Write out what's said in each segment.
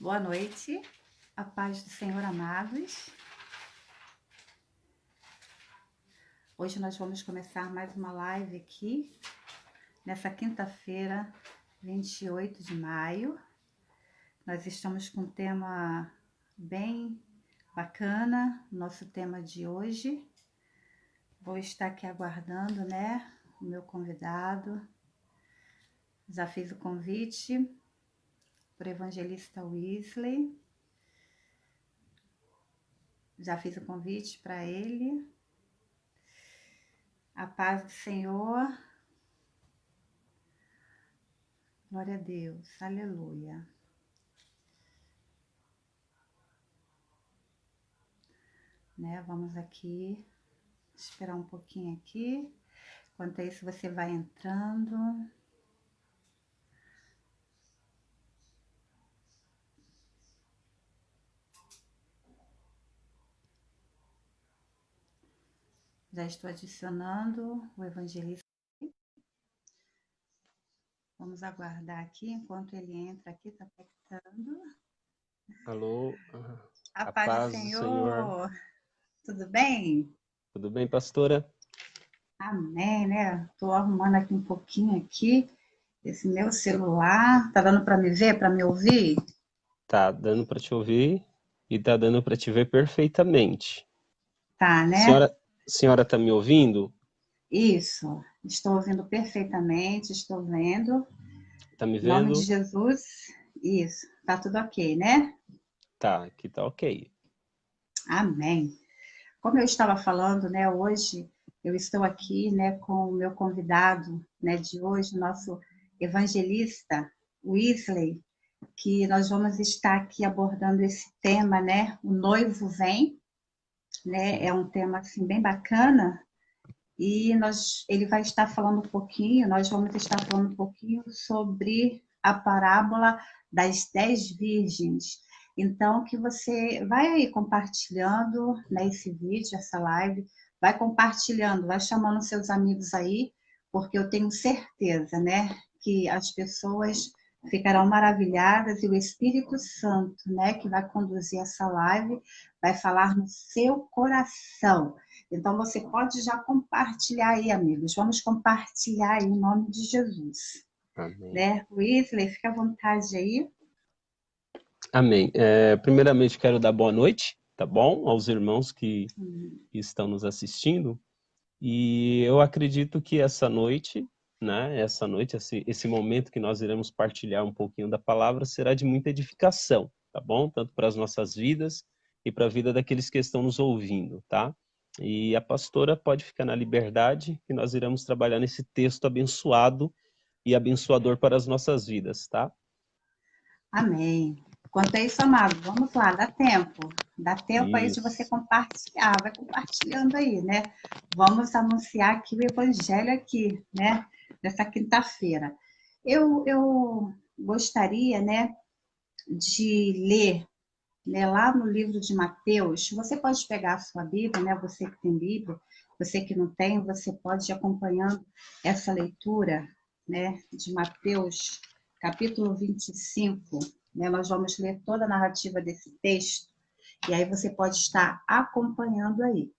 Boa noite, a paz do Senhor, amados. Hoje nós vamos começar mais uma live aqui, nessa quinta-feira, 28 de maio. Nós estamos com um tema bem bacana, nosso tema de hoje. Vou estar aqui aguardando, o meu convidado. Já fiz o convite para o evangelista Wesley. Já fiz o convite para ele. A paz do Senhor. Glória a Deus. Aleluia. Vamos aqui esperar um pouquinho aqui. Enquanto isso, você vai entrando. Já estou adicionando o evangelista. Vamos aguardar aqui enquanto ele entra aqui, está apertando. Alô, A paz do Senhor. Tudo bem? Tudo bem, pastora? Amém, Estou arrumando aqui um pouquinho aqui. Esse meu celular. Tá dando para me ver, para me ouvir? Tá dando para te ouvir e tá dando para te ver perfeitamente. Tá, né? Senhora tá me ouvindo? Isso. Estou ouvindo perfeitamente, estou vendo. Tá me Em nome de vendo? Jesus. Isso. Tá tudo ok, né? Tá, aqui tá ok. Amém. Como eu estava falando, hoje eu estou aqui, com o meu convidado, de hoje, nosso evangelista Wesley, que nós vamos estar aqui abordando esse tema, o noivo vem, é um tema assim bem bacana, e ele vai estar falando um pouquinho, nós vamos estar falando um pouquinho sobre a parábola das 10 virgens. Então, que você vai aí compartilhando, esse vídeo, essa live, vai compartilhando, vai chamando seus amigos aí, porque eu tenho certeza, que as pessoas ficarão maravilhadas e o Espírito Santo, que vai conduzir essa live, vai falar no seu coração. Então, você pode já compartilhar aí, amigos. Vamos compartilhar aí em nome de Jesus. Amém. Wesley, fica à vontade aí. Amém. Primeiramente, quero dar boa noite, tá bom? Aos irmãos que estão nos assistindo. E eu acredito que essa noite, esse momento que nós iremos partilhar um pouquinho da palavra, será de muita edificação, tá bom? Tanto para as nossas vidas e para a vida daqueles que estão nos ouvindo, tá? E a pastora pode ficar na liberdade que nós iremos trabalhar nesse texto abençoado e abençoador para as nossas vidas, tá? Amém. Quanto a isso, amado, vamos lá, dá tempo. Dá tempo aí de você Isso. compartilhar, vai compartilhando aí, Vamos anunciar aqui o evangelho aqui, nessa quinta-feira. Eu gostaria, de ler, lá no livro de Mateus. Você pode pegar a sua Bíblia, você que tem Bíblia, você que não tem, você pode ir acompanhando essa leitura, de Mateus, capítulo 25. Nós vamos ler toda a narrativa desse texto, e aí você pode estar acompanhando aí.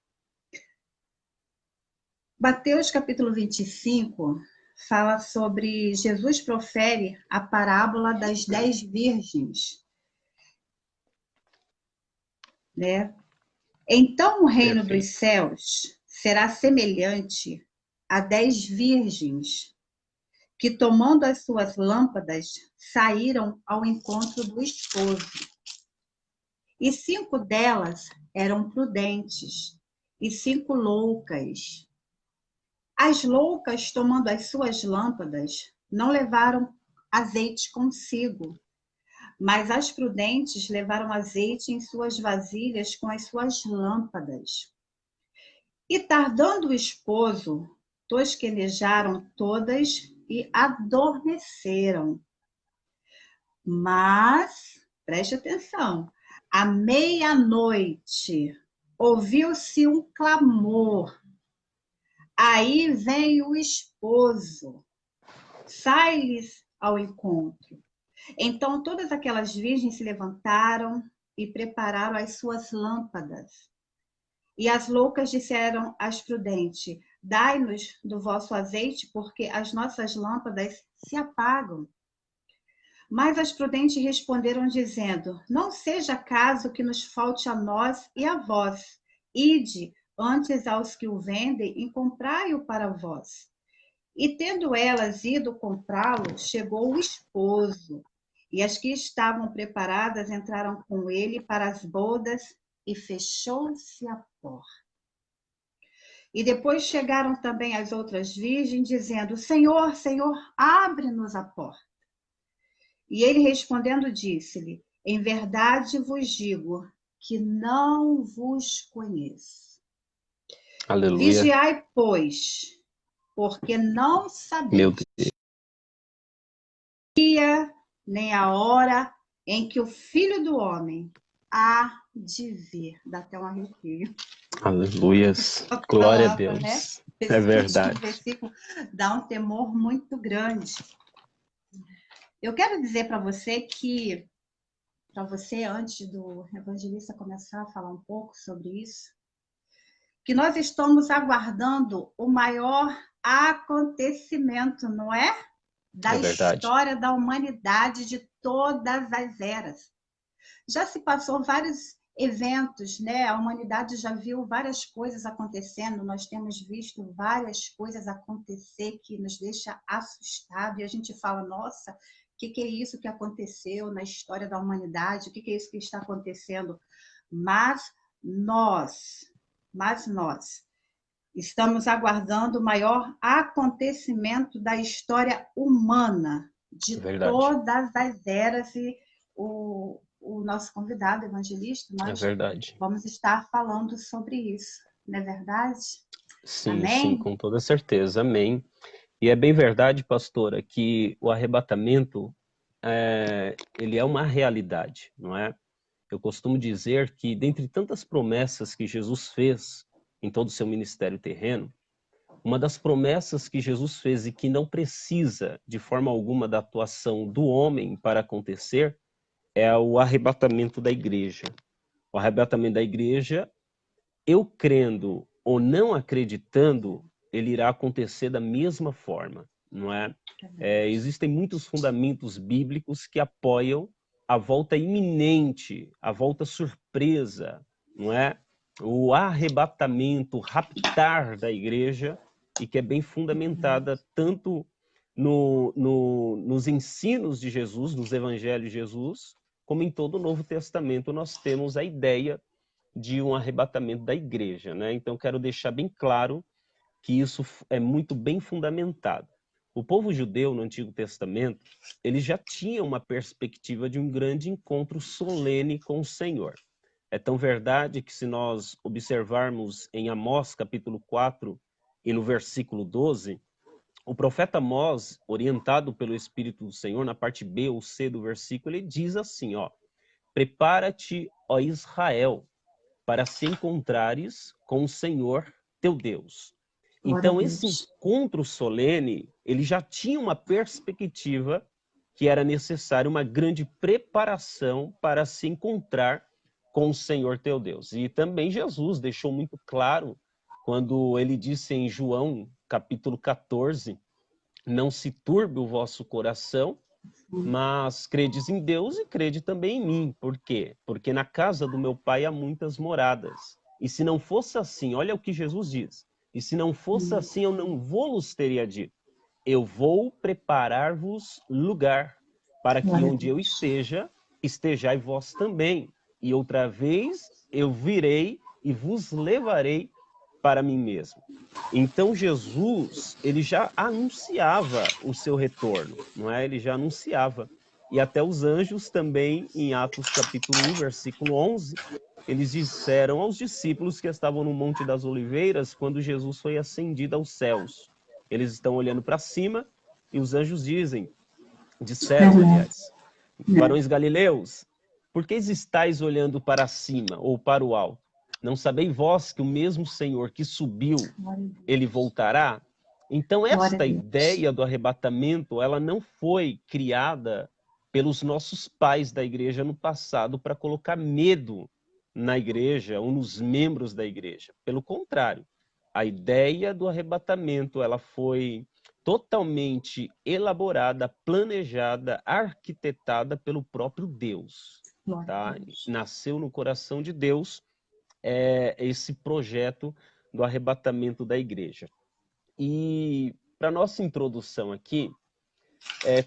Mateus, capítulo 25, fala sobre Jesus profere a parábola das 10 virgens, Então o reino Perfeito. dos céus será semelhante a 10 virgens que, tomando as suas lâmpadas, saíram ao encontro do esposo. E 5 delas eram prudentes, e 5 loucas. As loucas, tomando as suas lâmpadas, não levaram azeite consigo, mas as prudentes levaram azeite em suas vasilhas com as suas lâmpadas. E tardando o esposo, tosquenejaram todas e adormeceram. Mas, preste atenção, à meia-noite ouviu-se um clamor. Aí vem o esposo, sai-lhes ao encontro. Então todas aquelas virgens se levantaram e prepararam as suas lâmpadas. E as loucas disseram às prudentes: dai-nos do vosso azeite, porque as nossas lâmpadas se apagam. Mas as prudentes responderam, dizendo: não seja caso que nos falte a nós e a vós. Ide antes aos que o vendem e comprai-o para vós. E tendo elas ido comprá-lo, chegou o esposo. E as que estavam preparadas entraram com ele para as bodas e fechou-se a porta. E depois chegaram também as outras virgens, dizendo: Senhor, Senhor, abre-nos a porta. E ele respondendo disse-lhe: em verdade vos digo que não vos conheço. Aleluia. Vigiai, pois, porque não sabeis dia nem a hora em que o Filho do Homem há de vir. Dá até um arrepio. Aleluias. Glória a Deus. Né? É verdade. Esse versículo dá um temor muito grande. Eu quero dizer para você que, antes do evangelista começar a falar um pouco sobre isso, que nós estamos aguardando o maior acontecimento, não é? Da história da humanidade de todas as eras. Já se passou vários eventos, né? A humanidade já viu várias coisas acontecendo, nós temos visto várias coisas acontecer que nos deixa assustado e a gente fala, nossa, o que é isso que aconteceu na história da humanidade? O que é isso que está acontecendo? Mas nós estamos aguardando o maior acontecimento da história humana, de todas as eras, e o nosso convidado, evangelista, nós vamos estar falando sobre isso, não é verdade? Sim, amém? Sim, com toda certeza, amém. E é bem verdade, pastora, que o arrebatamento, ele é uma realidade, não é? Eu costumo dizer que, dentre tantas promessas que Jesus fez em todo o seu ministério terreno, uma das promessas que Jesus fez e que não precisa, de forma alguma, da atuação do homem para acontecer, é o arrebatamento da igreja. O arrebatamento da igreja, eu crendo ou não acreditando, ele irá acontecer da mesma forma, não é? Existem muitos fundamentos bíblicos que apoiam a volta iminente, a volta surpresa, não é? O arrebatamento, o raptar da igreja, e que é bem fundamentada tanto nos ensinos de Jesus, nos evangelhos de Jesus, como em todo o Novo Testamento nós temos a ideia de um arrebatamento da igreja, né? Então quero deixar bem claro que isso é muito bem fundamentado. O povo judeu no Antigo Testamento, ele já tinha uma perspectiva de um grande encontro solene com o Senhor. É tão verdade que se nós observarmos em Amós, capítulo 4, e no versículo 12, o profeta Amós, orientado pelo Espírito do Senhor, na parte B ou C do versículo, ele diz assim, ó: prepara-te, ó Israel, para se encontrares com o Senhor teu Deus. Então, esse encontro solene, ele já tinha uma perspectiva que era necessário uma grande preparação para se encontrar com o Senhor teu Deus. E também Jesus deixou muito claro, quando ele disse em João, capítulo 14, não se turbe o vosso coração, mas credes em Deus e crede também em mim. Por quê? Porque na casa do meu pai há muitas moradas. E se não fosse assim, olha o que Jesus diz, e se não fosse assim, eu não vos teria dito. Eu vou preparar-vos lugar, para que onde eu esteja, estejai vós também. E outra vez eu virei e vos levarei para mim mesmo. Então Jesus, ele já anunciava o seu retorno, não é? Ele já anunciava. E até os anjos também, em Atos capítulo 1, versículo 11, eles disseram aos discípulos que estavam no Monte das Oliveiras, quando Jesus foi ascendido aos céus. Eles estão olhando para cima e os anjos disseram, aliás, varões galileus, por que estáis olhando para cima ou para o alto? Não sabeis vós que o mesmo Senhor que subiu, ele voltará? Então esta ideia do arrebatamento, ela não foi criada pelos nossos pais da igreja no passado para colocar medo na igreja ou nos membros da igreja. Pelo contrário, a ideia do arrebatamento, ela foi totalmente elaborada, planejada, arquitetada pelo próprio Deus. Tá? Nasceu no coração de Deus esse projeto do arrebatamento da igreja. E para nossa introdução aqui,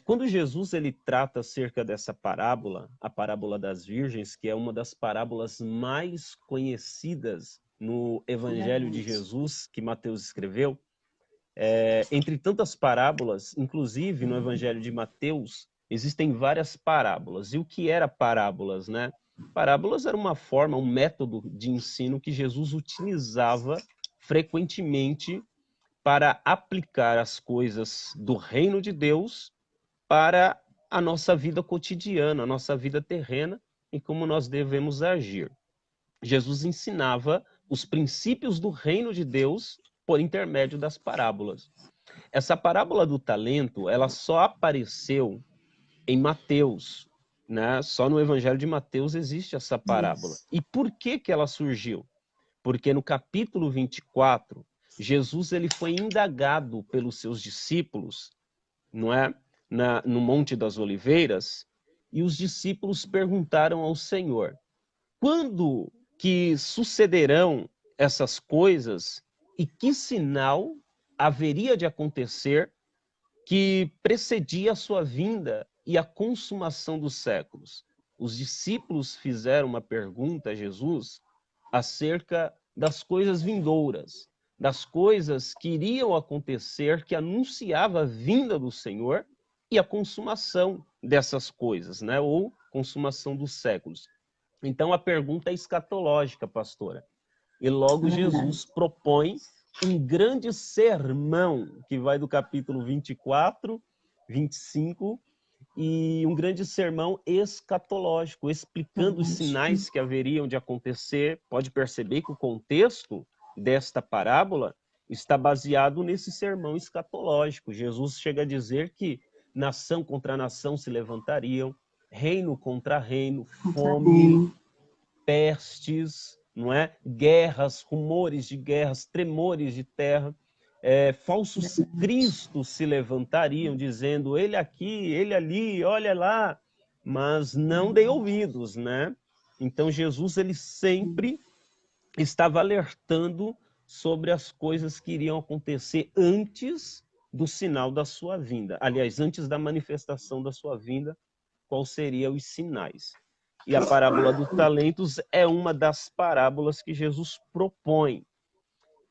quando Jesus ele trata acerca dessa parábola, a parábola das virgens, que é uma das parábolas mais conhecidas no Evangelho de Jesus, que Mateus escreveu, entre tantas parábolas, inclusive no Evangelho de Mateus, existem várias parábolas. E o que era parábolas, né? Parábolas era uma forma, um método de ensino que Jesus utilizava frequentemente para aplicar as coisas do reino de Deus para a nossa vida cotidiana, a nossa vida terrena e como nós devemos agir. Jesus ensinava os princípios do reino de Deus por intermédio das parábolas. Essa parábola do talento, ela só apareceu em Mateus, né? Só no Evangelho de Mateus existe essa parábola. E por que que ela surgiu? Porque no capítulo 24, Jesus ele foi indagado pelos seus discípulos, não é? No Monte das Oliveiras, e os discípulos perguntaram ao Senhor: quando que sucederão essas coisas e que sinal haveria de acontecer que precedia a sua vinda e a consumação dos séculos? Os discípulos fizeram uma pergunta a Jesus acerca das coisas vindouras, das coisas que iriam acontecer, que anunciava a vinda do Senhor e a consumação dessas coisas, né? Ou consumação dos séculos. Então a pergunta é escatológica, pastora. E logo Jesus propõe um grande sermão, que vai do capítulo 24, 25, e um grande sermão escatológico, explicando os sinais que haveriam de acontecer. Pode perceber que o contexto desta parábola está baseado nesse sermão escatológico. Jesus chega a dizer que nação contra nação se levantariam, reino contra reino, fome, pestes, não é? Guerras, rumores de guerras, tremores de terra. Falsos cristos se levantariam dizendo ele aqui, ele ali, olha lá, mas não dei ouvidos, né? Então Jesus ele sempre estava alertando sobre as coisas que iriam acontecer antes do sinal da sua vinda. Aliás, antes da manifestação da sua vinda, quais seriam os sinais? E a parábola dos talentos é uma das parábolas que Jesus propõe.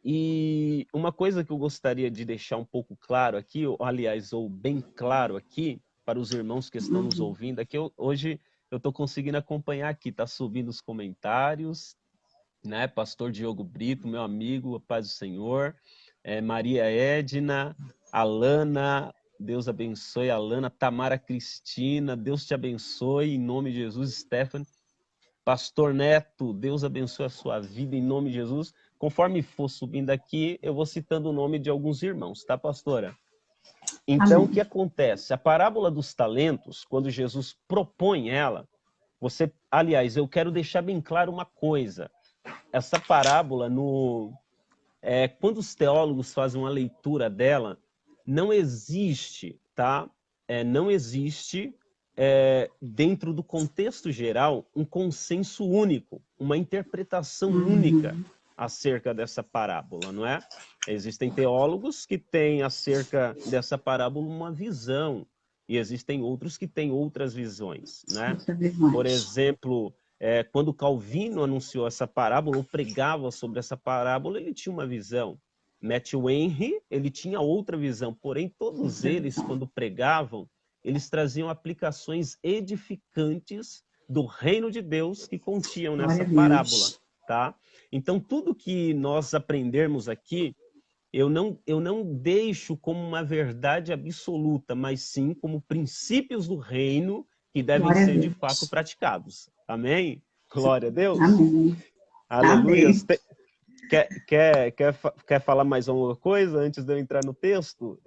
E uma coisa que eu gostaria de deixar um pouco claro aqui, ou, aliás, ou bem claro aqui, para os irmãos que estão nos ouvindo, é que hoje eu estou conseguindo acompanhar aqui, está subindo os comentários, né? Pastor Diogo Brito, meu amigo, a paz do Senhor, Maria Edna, Alana, Deus abençoe, Alana, Tamara Cristina, Deus te abençoe, em nome de Jesus, Stephanie, Pastor Neto, Deus abençoe a sua vida, em nome de Jesus. Conforme for subindo aqui, eu vou citando o nome de alguns irmãos, tá, pastora? Então, Amém. O que acontece? A parábola dos talentos, quando Jesus propõe ela, aliás, eu quero deixar bem claro uma coisa. Essa parábola, quando os teólogos fazem uma leitura dela, não existe, tá? Não existe, dentro do contexto geral, um consenso único, uma interpretação única acerca dessa parábola, não é? Existem teólogos que têm acerca dessa parábola uma visão, e existem outros que têm outras visões, né? Por exemplo, quando Calvino anunciou essa parábola, ou pregava sobre essa parábola, ele tinha uma visão. Matthew Henry, ele tinha outra visão, porém todos eles, quando pregavam, eles traziam aplicações edificantes do reino de Deus que continham nessa parábola, tá? Então, tudo que nós aprendermos aqui, eu não deixo como uma verdade absoluta, mas sim como princípios do reino que devem ser de fato praticados. Amém? Glória a Deus. Amém. Aleluia. Quer falar mais alguma coisa antes de eu entrar no texto?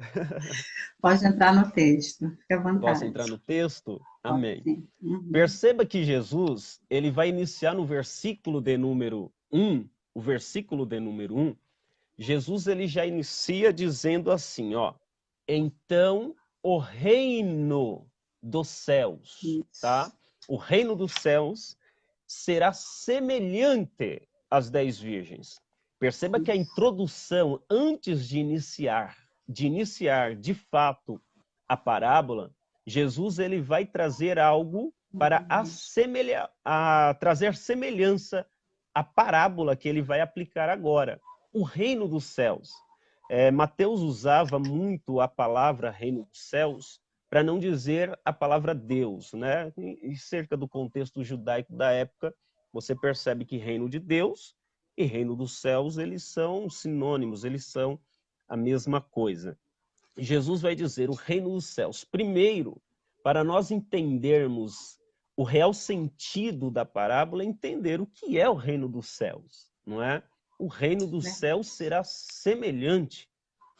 Pode entrar no texto, fique à Posso vontade. entrar no texto? Pode Amém. sim. Uhum. Perceba que Jesus, ele vai iniciar no versículo de número 1, o versículo de número 1, Jesus ele já inicia dizendo assim, ó, então o reino dos céus, tá? Isso. O reino dos céus será semelhante às 10 virgens. Perceba que a introdução, antes de fato a parábola, Jesus ele vai trazer algo para trazer semelhança à parábola que ele vai aplicar agora. O reino dos céus. Mateus usava muito a palavra reino dos céus para não dizer a palavra Deus, né? E cerca do contexto judaico da época, você percebe que reino de Deus e reino dos céus, eles são sinônimos, eles são a mesma coisa. Jesus vai dizer o reino dos céus. Primeiro, para nós entendermos o real sentido da parábola, entender o que é o reino dos céus, não é? O reino dos céus será semelhante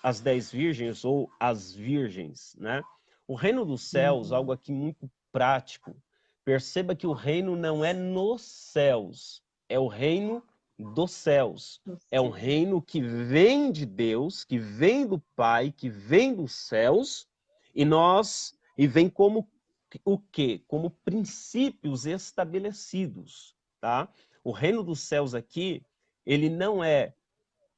às 10 virgens ou às virgens, né? O reino dos céus, algo aqui muito prático. Perceba que o reino não é nos céus, é o reino dos céus. É um reino que vem de Deus, que vem do Pai, que vem dos céus, e vem como o quê? Como princípios estabelecidos, tá? O reino dos céus aqui, ele não é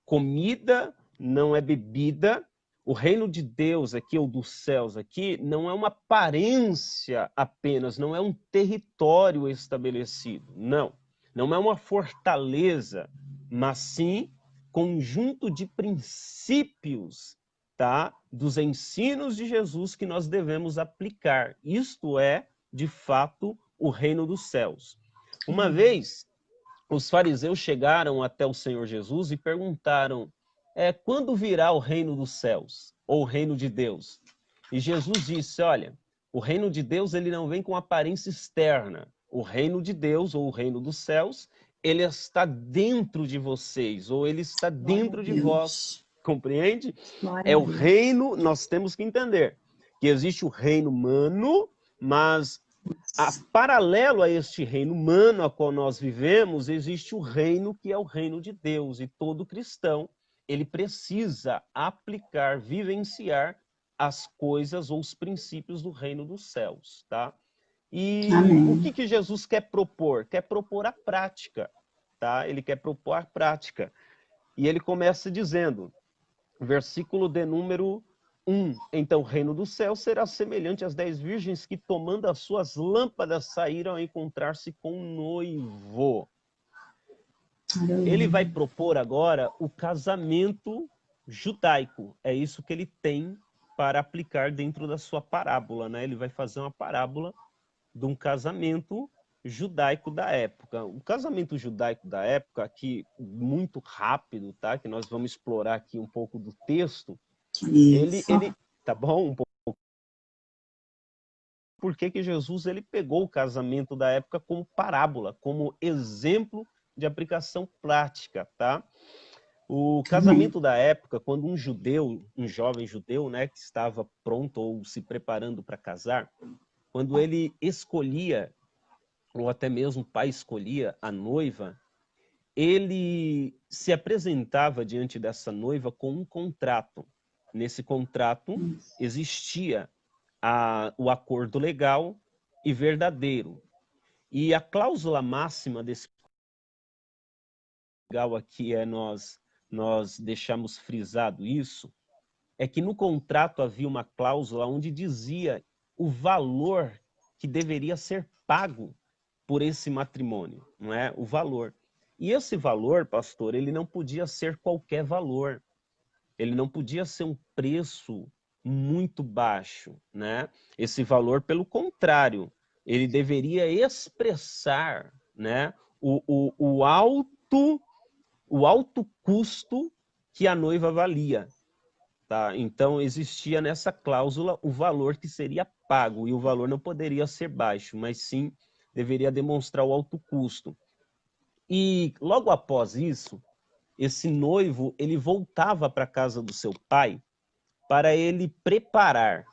comida, não é bebida. O reino de Deus aqui, ou dos céus aqui, não é uma aparência apenas, não é um território estabelecido, não. Não é uma fortaleza, mas sim conjunto de princípios, tá? Dos ensinos de Jesus que nós devemos aplicar. Isto é, de fato, o reino dos céus. Uma vez, os fariseus chegaram até o Senhor Jesus e perguntaram, quando virá o reino dos céus, ou o reino de Deus? E Jesus disse, olha, o reino de Deus ele não vem com aparência externa. O reino de Deus, ou o reino dos céus, ele está dentro de vocês, ou ele está Glória a dentro de vós. Deus. Compreende? Glória É a o Deus. reino, nós temos que entender que existe o reino humano, mas paralelo a este reino humano a qual nós vivemos, existe o reino que é o reino de Deus. E todo cristão, ele precisa aplicar, vivenciar as coisas ou os princípios do reino dos céus, tá? E o Amém. que Jesus quer propor? Quer propor a prática, tá? Ele quer propor a prática. E ele começa dizendo, versículo de número 1. Então o reino do céu será semelhante às 10 virgens que, tomando as suas lâmpadas, saíram a encontrar-se com um noivo. Ele vai propor agora o casamento judaico. É isso que ele tem para aplicar dentro da sua parábola, né? Ele vai fazer uma parábola de um casamento judaico da época. O casamento judaico da época, aqui muito rápido, tá? Que nós vamos explorar aqui um pouco do texto. Ele, Isso. tá bom? Um pouco. Por que Jesus ele pegou o casamento da época como parábola, como exemplo de aplicação prática, tá? O casamento da época, quando um judeu, um jovem judeu, né, que estava pronto ou se preparando para casar, quando ele escolhia, ou até mesmo o pai escolhia a noiva, ele se apresentava diante dessa noiva com um contrato. Nesse contrato existia o acordo legal e verdadeiro. E a cláusula máxima desse legal aqui nós deixamos frisado isso, é que no contrato havia uma cláusula onde dizia o valor que deveria ser pago por esse matrimônio, não é? O valor. E esse valor, pastor, ele não podia ser qualquer valor. Ele não podia ser um preço muito baixo, né? Esse valor, pelo contrário, ele deveria expressar, né, o alto custo que a noiva valia. Tá? Então, existia nessa cláusula o valor que seria pago, e o valor não poderia ser baixo, mas sim deveria demonstrar o alto custo. E logo após isso, esse noivo, ele voltava para a casa do seu pai para ele preparar,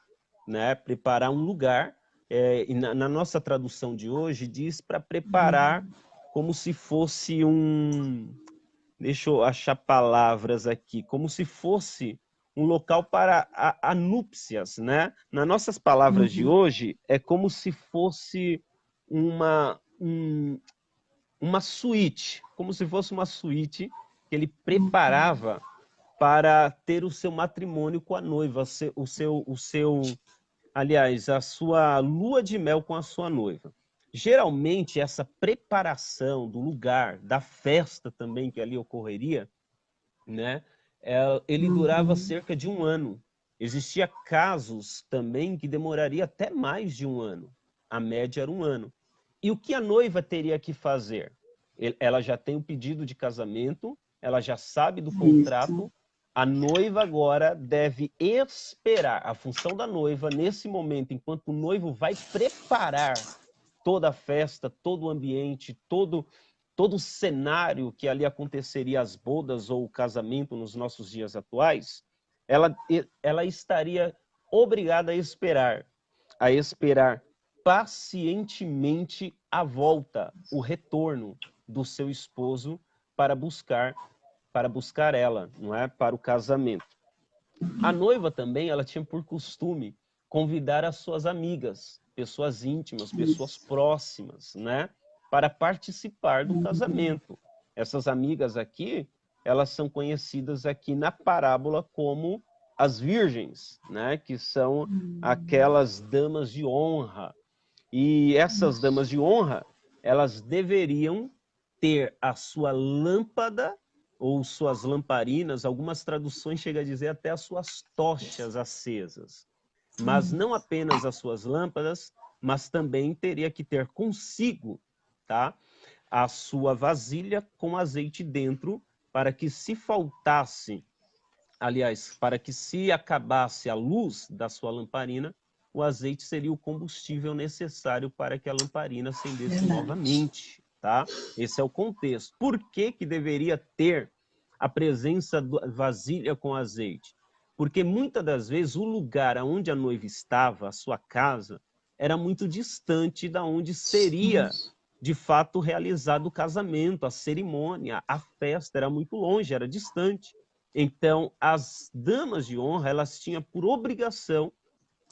né? Preparar um lugar. E na nossa tradução de hoje diz para preparar como se fosse um... Deixa eu achar palavras aqui. Como se fosse um local para a núpcias, né? Nas nossas palavras de hoje, é como se fosse uma suíte, como se fosse uma suíte que ele preparava para ter o seu matrimônio com a noiva, aliás, a sua lua de mel com a sua noiva. Geralmente, essa preparação do lugar, da festa também que ali ocorreria, né, ele durava cerca de 1 ano. Existia casos também que demoraria até mais de 1 ano. A média era 1 ano. E o que a noiva teria que fazer? Ela já tem o pedido de casamento, ela já sabe do contrato. A noiva agora deve esperar. A função da noiva, nesse momento, enquanto o noivo vai preparar toda a festa, todo o ambiente, todo o cenário que ali aconteceria, as bodas ou o casamento nos nossos dias atuais, ela estaria obrigada a esperar pacientemente a volta, o retorno do seu esposo para buscar ela, não é? Para o casamento. A noiva também, ela tinha por costume convidar as suas amigas, pessoas íntimas, pessoas próximas, né? Para participar do casamento. Essas amigas aqui, elas são conhecidas aqui na parábola como as virgens, né? Que são aquelas damas de honra. E essas damas de honra, elas deveriam ter a sua lâmpada ou suas lamparinas, algumas traduções chegam a dizer até as suas tochas acesas. Mas não apenas as suas lâmpadas, mas também teria que ter consigo, tá, a sua vasilha com azeite dentro, para que se faltasse, aliás, para que se acabasse a luz da sua lamparina, o azeite seria o combustível necessário para que a lamparina acendesse novamente, tá? Esse é o contexto. Por que que deveria ter a presença da vasilha com azeite? Porque muitas das vezes o lugar onde a noiva estava, a sua casa, era muito distante da onde seria de fato realizado o casamento, a cerimônia, a festa era muito longe, era distante. Então, as damas de honra, elas tinham por obrigação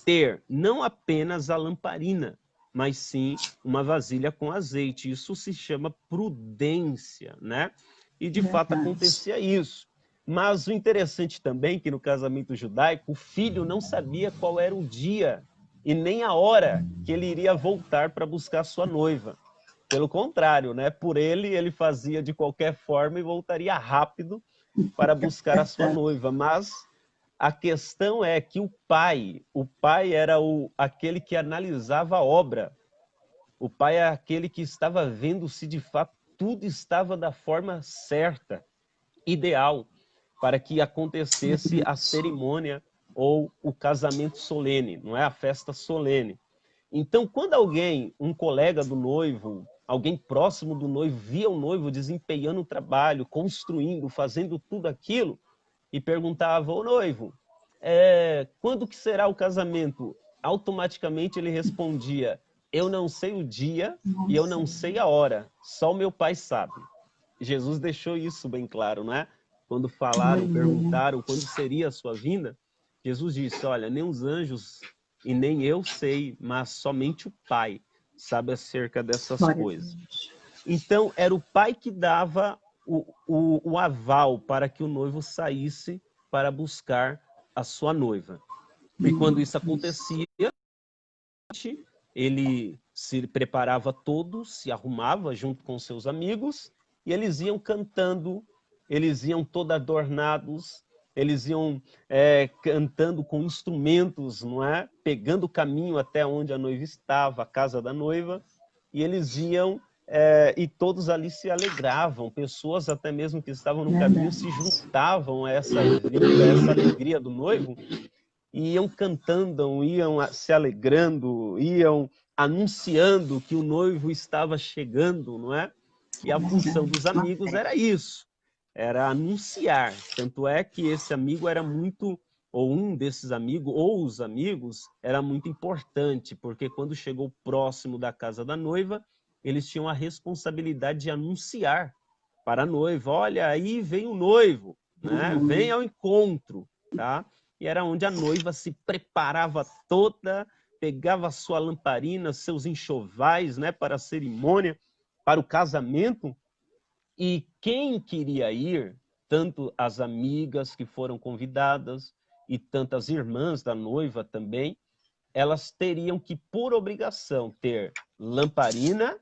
ter não apenas a lamparina, mas sim uma vasilha com azeite. Isso se chama prudência, né? E de fato acontecia isso. Mas o interessante também é que no casamento judaico, o filho não sabia qual era o dia e nem a hora que ele iria voltar para buscar sua noiva. Pelo contrário, né? Por ele fazia de qualquer forma e voltaria rápido para buscar a sua noiva. Mas a questão é que o pai era aquele que analisava a obra. O pai é aquele que estava vendo se de fato tudo estava da forma certa, ideal, para que acontecesse a cerimônia ou o casamento solene, não é? A festa solene. Então, quando alguém, um colega do noivo, alguém próximo do noivo, via o noivo desempenhando o trabalho, construindo, fazendo tudo aquilo, e perguntava ao noivo, quando que será o casamento? Automaticamente ele respondia, eu não sei o dia e eu não sei a hora, só o meu pai sabe. Jesus deixou isso bem claro, não é? Quando falaram, perguntaram quando seria a sua vinda, Jesus disse, olha, nem os anjos e nem eu sei, mas somente o Pai sabe acerca dessas coisas. Então, era o pai que dava o aval para que o noivo saísse para buscar a sua noiva. E quando isso acontecia, ele se preparava todo, se arrumava junto com seus amigos, e eles iam cantando, eles iam todos adornados, eles iam cantando com instrumentos, não é? Pegando o caminho até onde a noiva estava, a casa da noiva, e eles iam, e todos ali se alegravam, pessoas até mesmo que estavam no caminho se juntavam a essa vinda, a essa alegria do noivo, e iam cantando, iam se alegrando, iam anunciando que o noivo estava chegando, não é? E a função dos amigos era isso. era anunciar. Tanto é que esse amigo era muito, ou um desses amigos, ou os amigos, era muito importante, porque quando chegou próximo da casa da noiva, eles tinham a responsabilidade de anunciar para a noiva: olha, aí vem o noivo, né? Vem ao encontro, tá? E era onde a noiva se preparava toda, pegava sua lamparina, seus enxovais, né, para a cerimônia, para o casamento. E quem queria ir, tanto as amigas que foram convidadas e tantas irmãs da noiva também, elas teriam que, por obrigação, ter lamparina,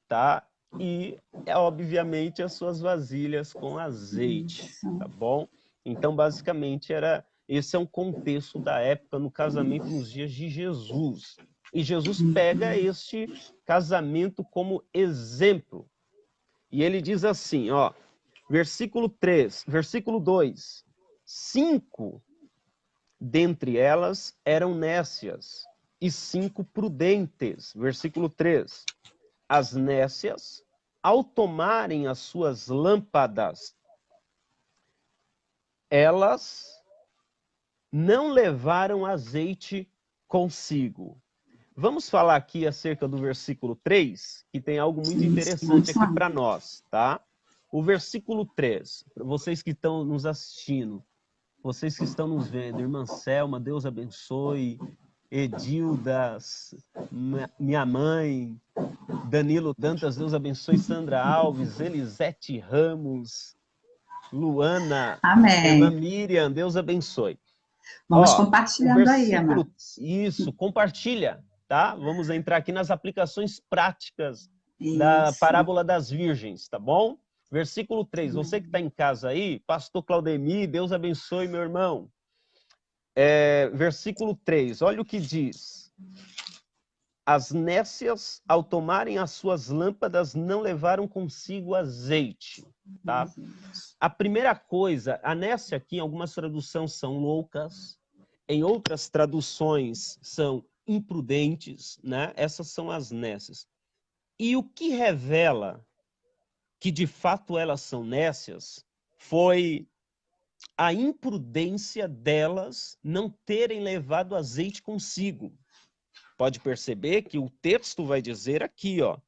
tá? E, obviamente, as suas vasilhas com azeite, tá bom? Então, basicamente, esse é um contexto da época no casamento nos dias de Jesus. E Jesus pega este casamento como exemplo. E ele diz assim, ó, versículo 3, versículo 2: 5 dentre elas eram nécias e 5 prudentes. Versículo 3: as nécias, ao tomarem as suas lâmpadas, elas não levaram azeite consigo. Vamos falar aqui acerca do versículo 3, que tem algo muito interessante aqui para nós, tá? O versículo 3, para vocês que estão nos assistindo, vocês que estão nos vendo, irmã Selma, Deus abençoe, Edilda, minha mãe, Danilo Dantas, Deus abençoe, Sandra Alves, Elisete Ramos, Luana, Amém. Irmã Miriam, Deus abençoe. Vamos compartilhando aí, amados. Isso, compartilha, tá? Vamos entrar aqui nas aplicações práticas da parábola das virgens, tá bom? Versículo 3, você que está em casa aí, pastor Claudemir, Deus abençoe, meu irmão. Versículo 3, olha o que diz: as nécias, ao tomarem as suas lâmpadas, não levaram consigo azeite, tá? A primeira coisa, a nécia aqui, em algumas traduções são loucas, em outras traduções são imprudentes, né? Essas são as nécias. E o que revela que de fato elas são nécias foi a imprudência delas não terem levado azeite consigo. Pode perceber que o texto vai dizer aqui, ó,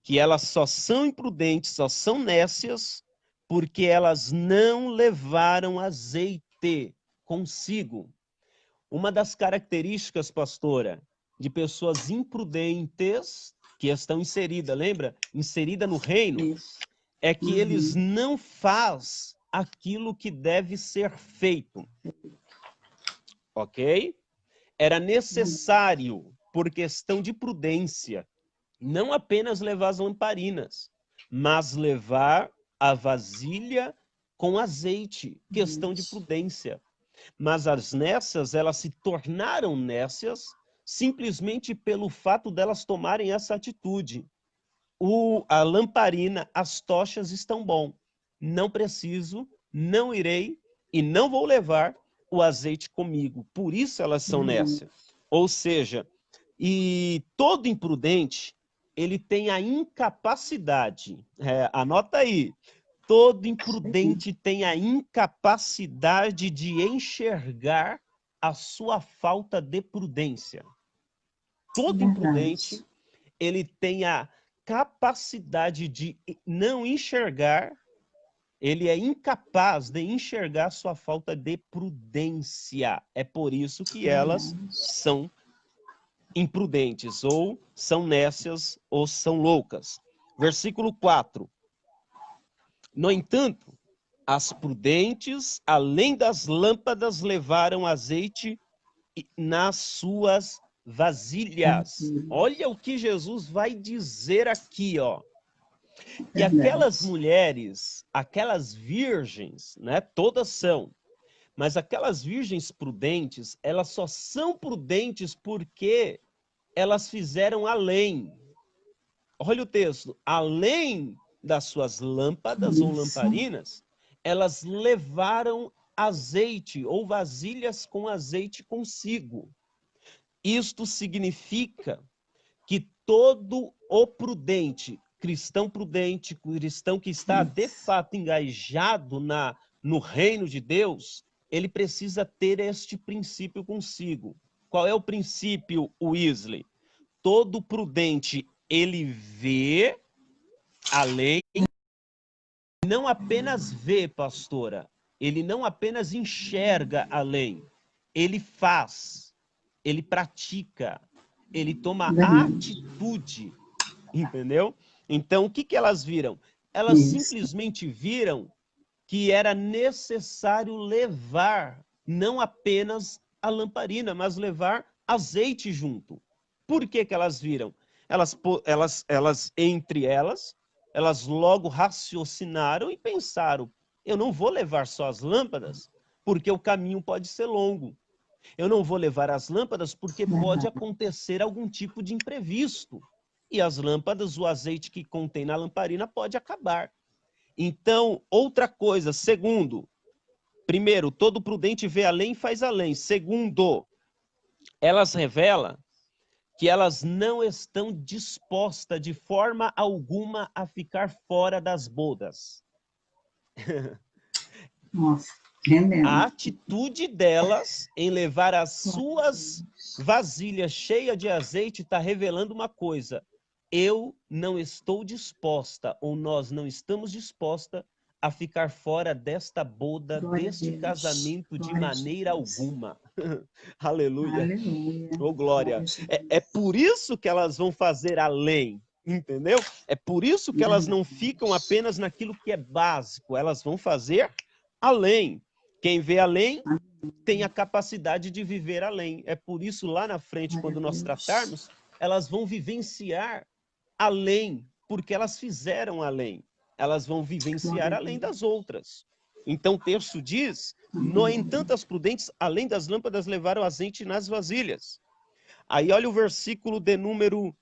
que elas só são imprudentes, só são nécias, porque elas não levaram azeite consigo. Uma das características, pastora, de pessoas imprudentes que estão inseridas, lembra? Inserida no reino, é que eles não fazem aquilo que deve ser feito. Ok? Era necessário, por questão de prudência, não apenas levar as lamparinas, mas levar a vasilha com azeite, questão de prudência. Mas as nécias, elas se tornaram nécias simplesmente pelo fato delas tomarem essa atitude. A lamparina, as tochas estão bom. Não preciso, não irei e não vou levar o azeite comigo. Por isso elas são nécias. Ou seja, e todo imprudente, ele tem a incapacidade, anota aí, todo imprudente tem a incapacidade de enxergar a sua falta de prudência. Todo imprudente, ele tem a capacidade de não enxergar, ele é incapaz de enxergar sua falta de prudência. É por isso que elas são imprudentes, ou são nécias, ou são loucas. Versículo 4. No entanto, as prudentes, além das lâmpadas, levaram azeite nas suas vasilhas. Olha o que Jesus vai dizer aqui, ó. E aquelas mulheres, aquelas virgens, né, todas são, mas aquelas virgens prudentes, elas só são prudentes porque elas fizeram além. Olha o texto, além das suas lâmpadas ou lamparinas, elas levaram azeite ou vasilhas com azeite consigo. Isto significa que todo o prudente, cristão prudente, cristão que está de fato engajado no reino de Deus, ele precisa ter este princípio consigo. Qual é o princípio, Wesley? Todo prudente, ele vê além, não apenas vê, pastora, ele não apenas enxerga além, ele faz, ele pratica, ele toma atitude, entendeu? Então, o que elas viram? Elas simplesmente viram que era necessário levar não apenas a lamparina, mas levar azeite junto. Por que elas viram? Entre elas logo raciocinaram e pensaram, eu não vou levar só as lâmpadas, porque o caminho pode ser longo. Eu não vou levar as lâmpadas porque pode acontecer algum tipo de imprevisto. E as lâmpadas, o azeite que contém na lamparina pode acabar. Então, outra coisa, segundo, primeiro, todo prudente vê além e faz além. Segundo, elas revelam que elas não estão dispostas de forma alguma a ficar fora das bodas. Nossa, é mesmo. A atitude delas em levar as suas vasilhas cheias de azeite está revelando uma coisa. Eu não estou disposta, ou nós não estamos dispostas a ficar fora desta boda, deste casamento de maneira alguma. Aleluia. Aleluia. Oh, glória. É por isso que elas vão fazer além, entendeu? É por isso que elas não ficam apenas naquilo que é básico, elas vão fazer além. Quem vê além tem a capacidade de viver além. É por isso, lá na frente, quando nós tratarmos, elas vão vivenciar além, porque elas fizeram além. Elas vão vivenciar além das outras. Então, o texto diz, no entanto, as prudentes, além das lâmpadas, levaram azeite nas vasilhas. Aí, olha o versículo de número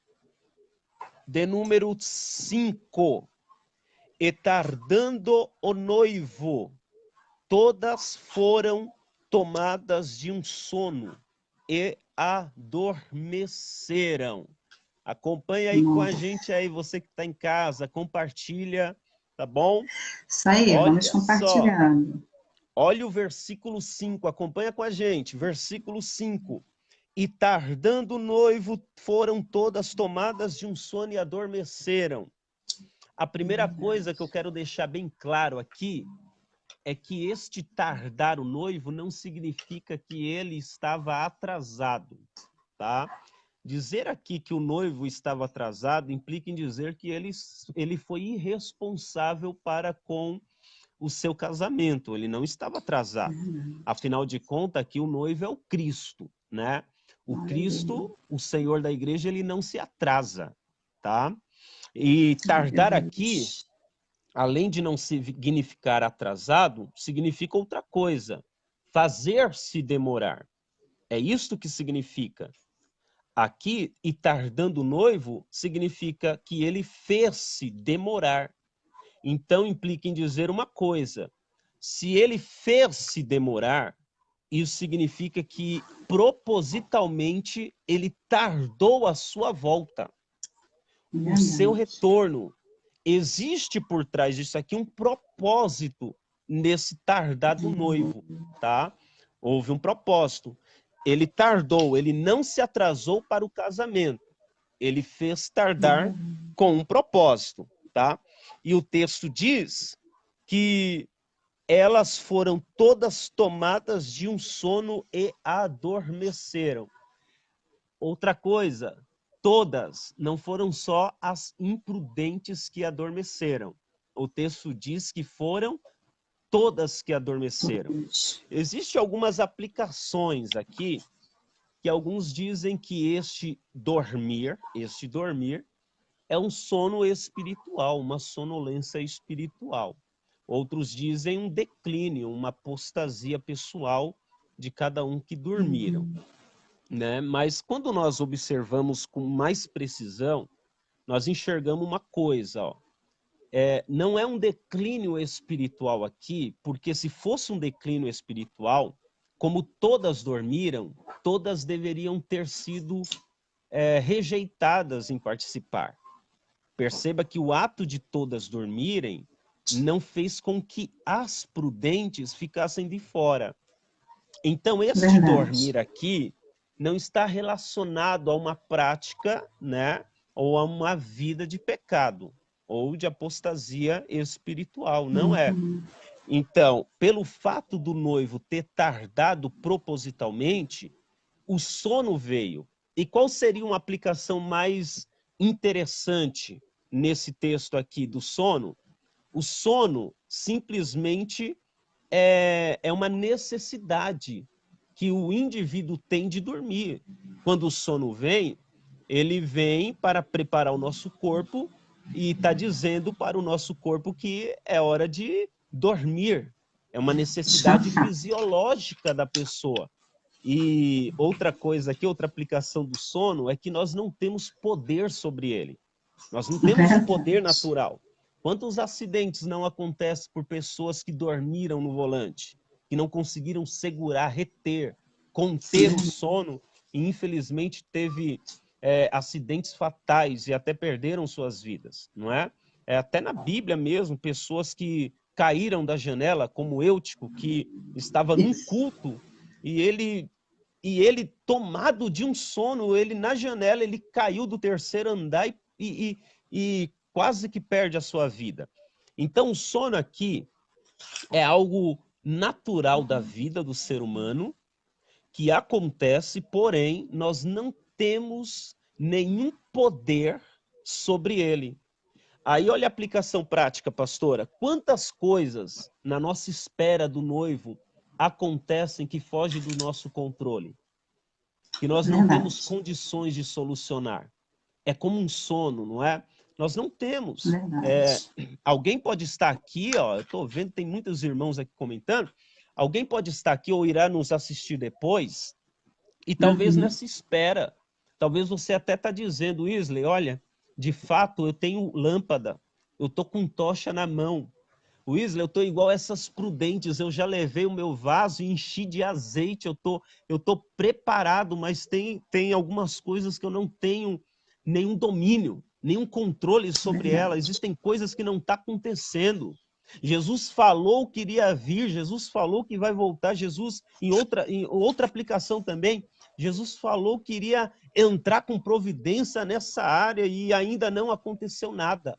5. E tardando o noivo, todas foram tomadas de um sono e adormeceram. Acompanha aí com a gente aí, você que está em casa, compartilha, tá bom? Isso aí, vamos compartilhando. Olha o versículo 5, acompanha com a gente, versículo 5. E tardando o noivo, foram todas tomadas de um sono e adormeceram. A primeira coisa que eu quero deixar bem claro aqui é que este tardar o noivo não significa que ele estava atrasado, tá? Dizer aqui que o noivo estava atrasado implica em dizer que ele foi irresponsável para com o seu casamento. Ele não estava atrasado. Afinal de contas, aqui o noivo é o Cristo, né? O Cristo, o Senhor da igreja, ele não se atrasa, tá? E tardar aqui, além de não significar atrasado, significa outra coisa. Fazer-se demorar. É isto que significa. Aqui, e tardando o noivo, significa que ele fez-se demorar. Então, implica em dizer uma coisa. Se ele fez-se demorar, isso significa que, propositalmente, ele tardou a sua volta. O seu retorno. Existe por trás disso aqui um propósito nesse tardar do noivo, tá? Houve um propósito. Ele tardou, ele não se atrasou para o casamento. Ele fez tardar com um propósito, tá? E o texto diz que elas foram todas tomadas de um sono e adormeceram. Outra coisa, todas, não foram só as imprudentes que adormeceram. O texto diz que foram todas que adormeceram. Existem algumas aplicações aqui que alguns dizem que este dormir é um sono espiritual, uma sonolência espiritual. Outros dizem um declínio, uma apostasia pessoal de cada um que dormiram. Né? Mas quando nós observamos com mais precisão, nós enxergamos uma coisa, ó. Não é um declínio espiritual aqui, porque se fosse um declínio espiritual, como todas dormiram, todas deveriam ter sido rejeitadas em participar. Perceba que o ato de todas dormirem não fez com que as prudentes ficassem de fora. Então, este dormir aqui não está relacionado a uma prática, né, ou a uma vida de pecado, ou de apostasia espiritual, não é. Então, pelo fato do noivo ter tardado propositalmente, o sono veio. E qual seria uma aplicação mais interessante nesse texto aqui do sono? O sono simplesmente é uma necessidade que o indivíduo tem de dormir. Quando o sono vem, ele vem para preparar o nosso corpo e está dizendo para o nosso corpo que é hora de dormir. É uma necessidade fisiológica da pessoa. E outra coisa aqui, outra aplicação do sono é que nós não temos poder sobre ele. Nós não temos um poder natural. Quantos acidentes não acontecem por pessoas que dormiram no volante, que não conseguiram segurar, reter, conter o sono e infelizmente teve acidentes fatais e até perderam suas vidas, não é? Até na Bíblia mesmo, pessoas que caíram da janela, como Eutico, que estava num culto e ele tomado de um sono, ele na janela, ele caiu do terceiro andar e quase que perde a sua vida. Então, o sono aqui é algo natural da vida do ser humano, que acontece, porém, nós não temos nenhum poder sobre ele. Aí, olha a aplicação prática, pastora. Quantas coisas na nossa espera do noivo acontecem que fogem do nosso controle? Que nós não temos condições de solucionar. É como um sono, não é? Nós não temos. Alguém pode estar aqui, ó, eu estou vendo, tem muitos irmãos aqui comentando, alguém pode estar aqui ou irá nos assistir depois, e talvez nessa espera, talvez você até está dizendo, Isley, olha, de fato eu tenho lâmpada, eu estou com tocha na mão. Isley, eu estou igual essas prudentes, eu já levei o meu vaso e enchi de azeite, eu tô preparado, mas tem algumas coisas que eu não tenho nenhum domínio, nenhum controle sobre ela. Existem coisas que não estão acontecendo. Jesus falou que iria vir, Jesus falou que vai voltar, Jesus, em outra aplicação também, Jesus falou que iria entrar com providência nessa área e ainda não aconteceu nada.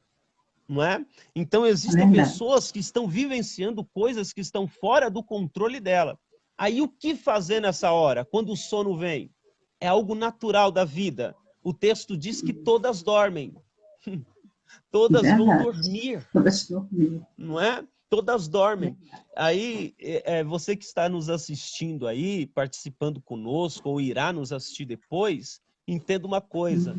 Não é? Então, existem pessoas que estão vivenciando coisas que estão fora do controle dela. Aí, o que fazer nessa hora, quando o sono vem? É algo natural da vida. O texto diz que todas dormem. Todas vão dormir. Todas dormir. Não é? Todas dormem. Aí, você que está nos assistindo aí, participando conosco, ou irá nos assistir depois, entenda uma coisa.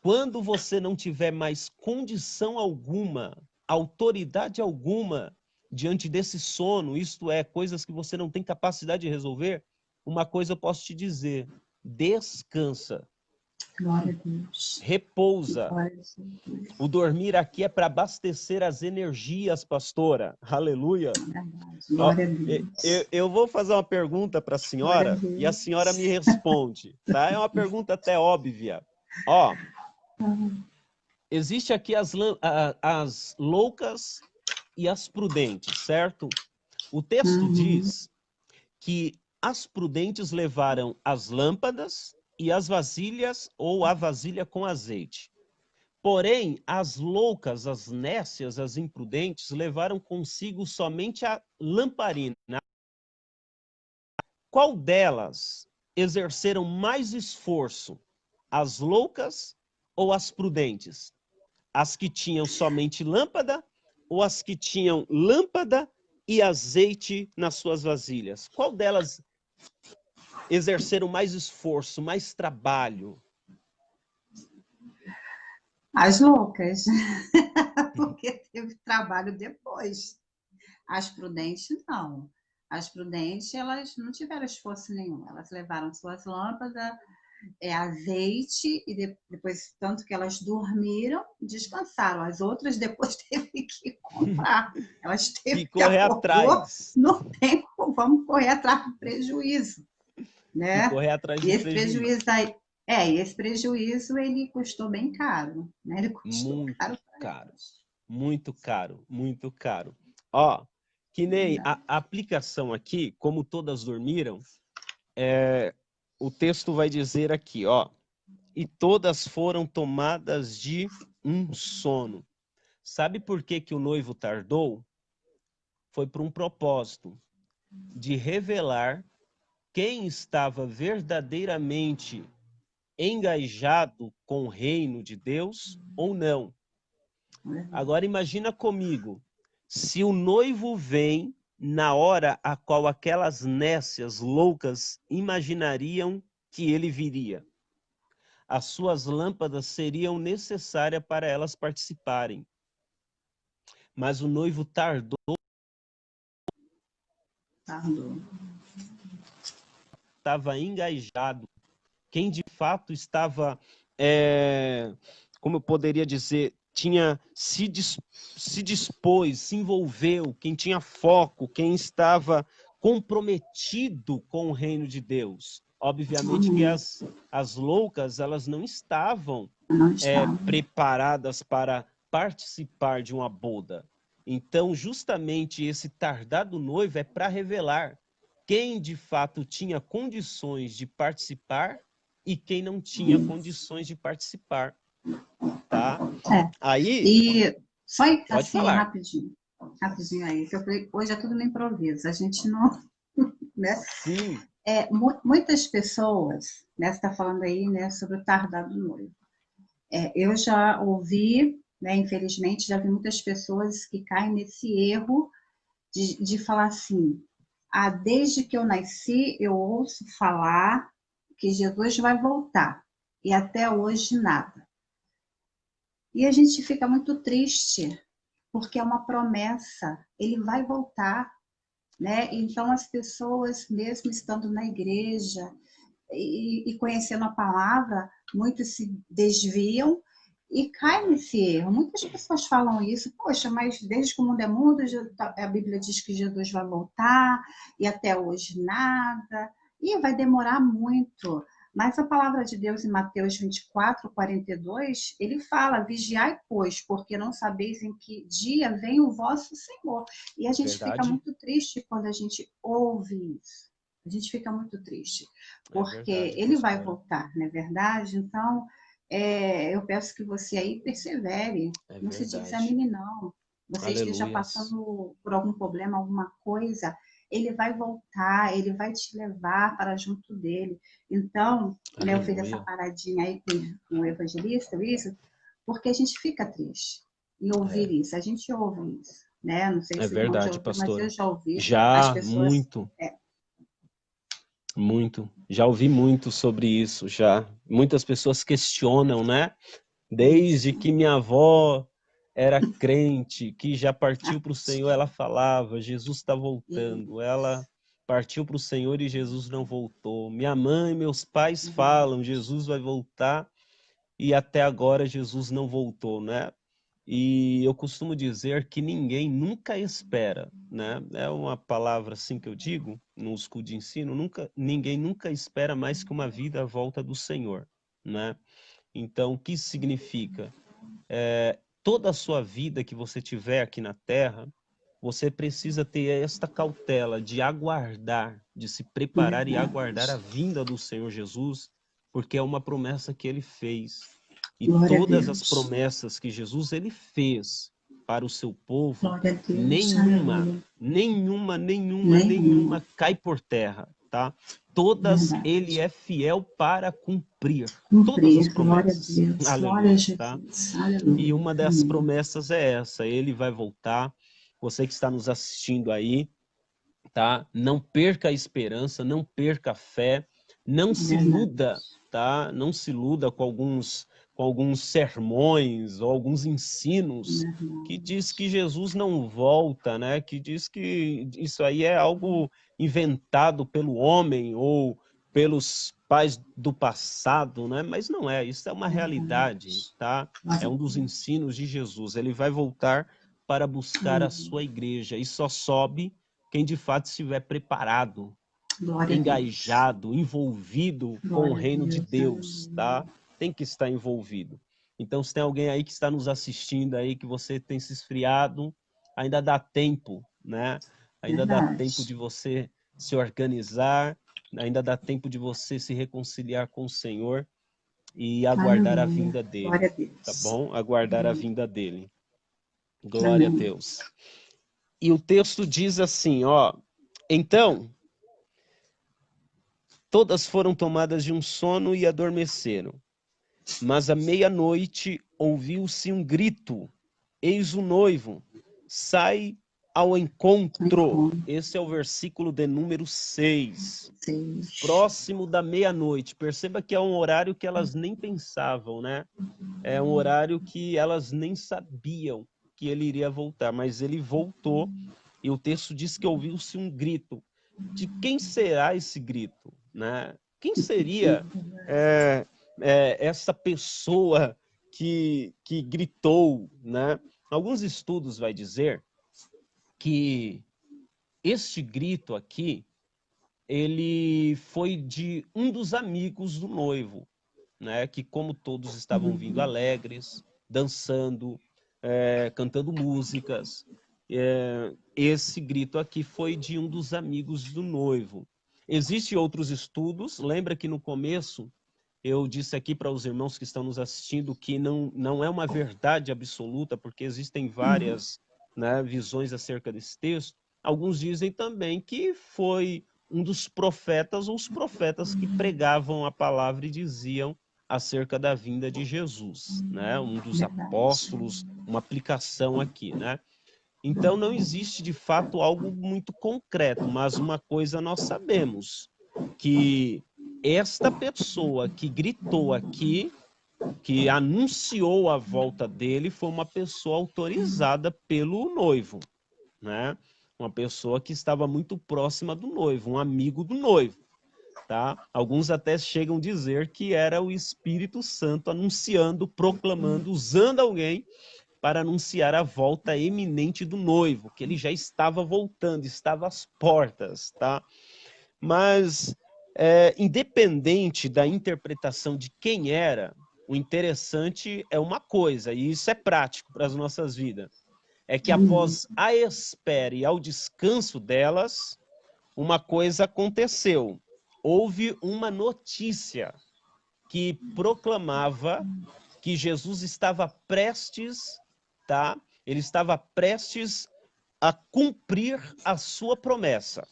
Quando você não tiver mais condição alguma, autoridade alguma, diante desse sono, isto é, coisas que você não tem capacidade de resolver, uma coisa eu posso te dizer, descansa. Glória a Deus. Repousa. O dormir aqui é para abastecer as energias, pastora. Aleluia. Glória a Deus. Eu vou fazer uma pergunta para a senhora e a senhora me responde. Tá? É uma pergunta até óbvia. Ó, existe aqui as loucas e as prudentes, certo? O texto diz que as prudentes levaram as lâmpadas e as vasilhas ou a vasilha com azeite. Porém, as loucas, as nécias, as imprudentes levaram consigo somente a lamparina. Qual delas exerceram mais esforço? As loucas ou as prudentes? As que tinham somente lâmpada ou as que tinham lâmpada e azeite nas suas vasilhas? Qual delas exerceram mais esforço, mais trabalho? As loucas, porque teve trabalho depois. As prudentes, não. As prudentes, elas não tiveram esforço nenhum. Elas levaram suas lâmpadas, azeite, e depois, tanto que elas dormiram, descansaram. As outras depois teve que comprar. Elas teve que correr atrás. Não tem como, vamos correr atrás do prejuízo. Né? Correr atrás do prejuízo aí, E esse prejuízo, ele custou bem caro, né? Ele custou Muito caro para caro. eles. Muito caro, muito caro. Ó, que nem Verdade. a aplicação aqui, como todas dormiram, o texto vai dizer aqui, ó, e todas foram tomadas de um sono. Sabe por que que o noivo tardou? Foi por um propósito de revelar quem estava verdadeiramente engajado com o reino de Deus ou não. Agora imagina comigo, se o noivo vem na hora a qual aquelas nécias loucas imaginariam que ele viria. As suas lâmpadas seriam necessárias para elas participarem. Mas o noivo tardou, Tardou. estava engajado. Quem de fato estava, como eu poderia dizer, tinha se dispôs, se envolveu, quem tinha foco, quem estava comprometido com o reino de Deus. Obviamente que Amém. as loucas, elas não estavam Não estava. preparadas para participar de uma boda. Então, justamente esse tardar do noivo é para revelar quem de fato tinha condições de participar e quem não tinha condições de participar, tá? É. Aí, E foi pode assim, falar. rapidinho aí, que eu falei, hoje é tudo no improviso, a gente não, né? Sim, Muitas pessoas, né, você está falando aí, né, sobre o tardar do noivo. Eu já ouvi, né, infelizmente, já vi muitas pessoas que caem nesse erro de falar assim, desde que eu nasci, eu ouço falar que Jesus vai voltar, e até hoje nada. E a gente fica muito triste, porque é uma promessa, ele vai voltar, né? Então as pessoas, mesmo estando na igreja e conhecendo a palavra, muitos se desviam e caem nesse erro. Muitas pessoas falam isso, poxa, mas desde que o mundo é mundo, a Bíblia diz que Jesus vai voltar e até hoje nada, e vai demorar muito. Mas a palavra de Deus em Mateus 24:42, ele fala, vigiai, pois, porque não sabeis em que dia vem o vosso Senhor. E a gente fica verdade, muito triste quando a gente ouve isso. A gente fica muito triste, é porque verdade, ele vai pastora, voltar, não é verdade? Então, eu peço que você aí persevere, é não se verdade. desanime, não. Você esteja Aleluias, passando por algum problema, alguma coisa, ele vai voltar, ele vai te levar para junto dele. Então, né, eu fiz essa aleluia. paradinha aí com o evangelista, isso, porque a gente fica triste em ouvir É, isso, a gente ouve isso, né? Não sei é se o irmão já verdade, ouviu, mas eu pastora. já ouvi as Já, pessoas. muito. Muito. Já ouvi muito sobre isso, já. Muitas pessoas questionam, né? Desde Isso. que minha avó era crente, que já partiu para o Senhor, ela falava, Jesus está voltando. Ela partiu para o Senhor e Jesus não voltou. Minha mãe e meus pais falam, Jesus vai voltar e até agora Jesus não voltou, né? E eu costumo dizer que ninguém nunca espera, né? É uma palavra assim que eu digo, no escudo de ensino, ninguém nunca espera mais que uma vida à volta do Senhor, né? Então, o que isso significa? Toda a sua vida que você tiver aqui na Terra, você precisa ter esta cautela de aguardar, de se preparar e aguardar a Verdade. vinda do Senhor Jesus, porque é uma promessa que ele fez. E Glória a todas as Deus. promessas que Jesus ele fez para o seu povo, Glória a Deus. nenhuma, Aleluia. nenhuma, nenhuma, Nenhuma. nenhuma cai por terra, tá? Todas ele Verdade. é fiel para cumprir todas as Cumprir. Glória a promessas. Deus. Glória a Aleluia, tá? Jesus. E Aleluia. uma das Amém. promessas é essa, ele vai voltar. Você que está nos assistindo aí, tá? Não perca a esperança, não perca a fé, não se Verdade. iluda, tá? Não se iluda com alguns sermões ou alguns ensinos que diz que Jesus não volta, né? Que diz que isso aí é algo inventado pelo homem ou pelos pais do passado, né? Mas não é, isso é uma realidade, tá? É Glória a um dos Deus. ensinos de Jesus. Ele vai voltar para buscar a Amém. sua igreja e só sobe quem de fato estiver preparado, Glória a Deus. engajado, envolvido com o Glória a reino de Deus. Deus, tá? Tem que estar envolvido. Então, se tem alguém aí que está nos assistindo aí, que você tem se esfriado, ainda dá tempo, né? Ainda dá tempo Verdade. de você se organizar, ainda dá tempo de você se reconciliar com o Senhor e aguardar a Aleluia. vinda dele, Glória a tá Deus. bom? Aguardar a Amém. vinda dele. Glória a Amém. Deus. E o texto diz assim, ó, então, todas foram tomadas de um sono e adormeceram. Mas à meia-noite ouviu-se um grito. Eis o noivo, sai ao encontro. Encontro. Esse é o versículo de número 6. 6. Próximo da meia-noite. Perceba que é um horário que elas nem pensavam, né? É um horário que elas nem sabiam que ele iria voltar, mas ele voltou e o texto diz que ouviu-se um grito. De quem será esse grito, né? Quem seria essa pessoa que gritou, né? Alguns estudos vai dizer que este grito aqui, ele foi de um dos amigos do noivo, né? Que como todos estavam vindo alegres, dançando, cantando músicas, esse grito aqui foi de um dos amigos do noivo. Existem outros estudos, lembra que no começo eu disse aqui para os irmãos que estão nos assistindo que não é uma verdade absoluta, porque existem várias, né, visões acerca desse texto. Alguns dizem também que foi um dos profetas ou os profetas que pregavam a palavra e diziam acerca da vinda de Jesus, né? Um dos Verdade. apóstolos, uma aplicação aqui, né? Então não existe de fato algo muito concreto, mas uma coisa nós sabemos, que esta pessoa que gritou aqui, que anunciou a volta dele, foi uma pessoa autorizada pelo noivo, né? Uma pessoa que estava muito próxima do noivo, um amigo do noivo, tá? Alguns até chegam a dizer que era o Espírito Santo anunciando, proclamando, usando alguém para anunciar a volta eminente do noivo, que ele já estava voltando, estava às portas, tá? Mas, independente da interpretação de quem era, o interessante é uma coisa, e isso é prático para as nossas vidas, é que após a espera e ao descanso delas, uma coisa aconteceu. Houve uma notícia que proclamava que Jesus estava prestes, tá? Ele estava prestes a cumprir a sua promessa.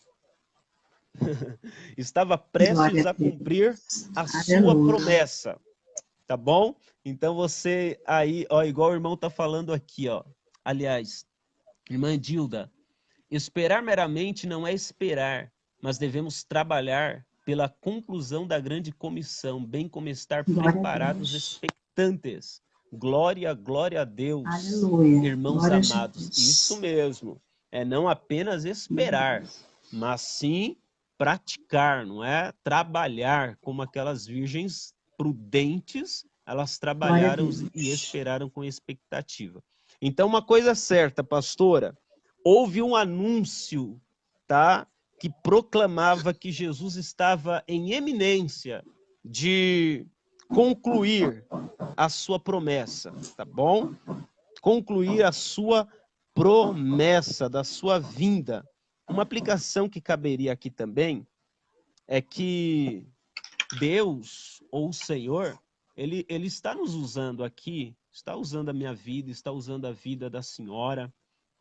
Estava Glória prestes a a cumprir Deus. a sua Aleluia. promessa, tá bom? Então você aí, ó, igual o irmão tá falando aqui, ó. Aliás, irmã Dilda, esperar meramente não é esperar, mas devemos trabalhar pela conclusão da grande comissão, bem como estar Glória a preparados, Deus. expectantes. Glória, glória a Deus, Aleluia. irmãos Glória a amados. Isso Jesus. mesmo. É não apenas esperar, mas sim praticar, não é? Trabalhar como aquelas virgens prudentes, elas Glória a trabalharam e Deus. esperaram com expectativa. Então, uma coisa certa, pastora, houve um anúncio, tá, que proclamava que Jesus estava em eminência de concluir a sua promessa, tá bom? Concluir a sua promessa da sua vinda. Uma aplicação que caberia aqui também é que Deus ou o Senhor, ele está nos usando aqui, está usando a minha vida, está usando a vida da senhora,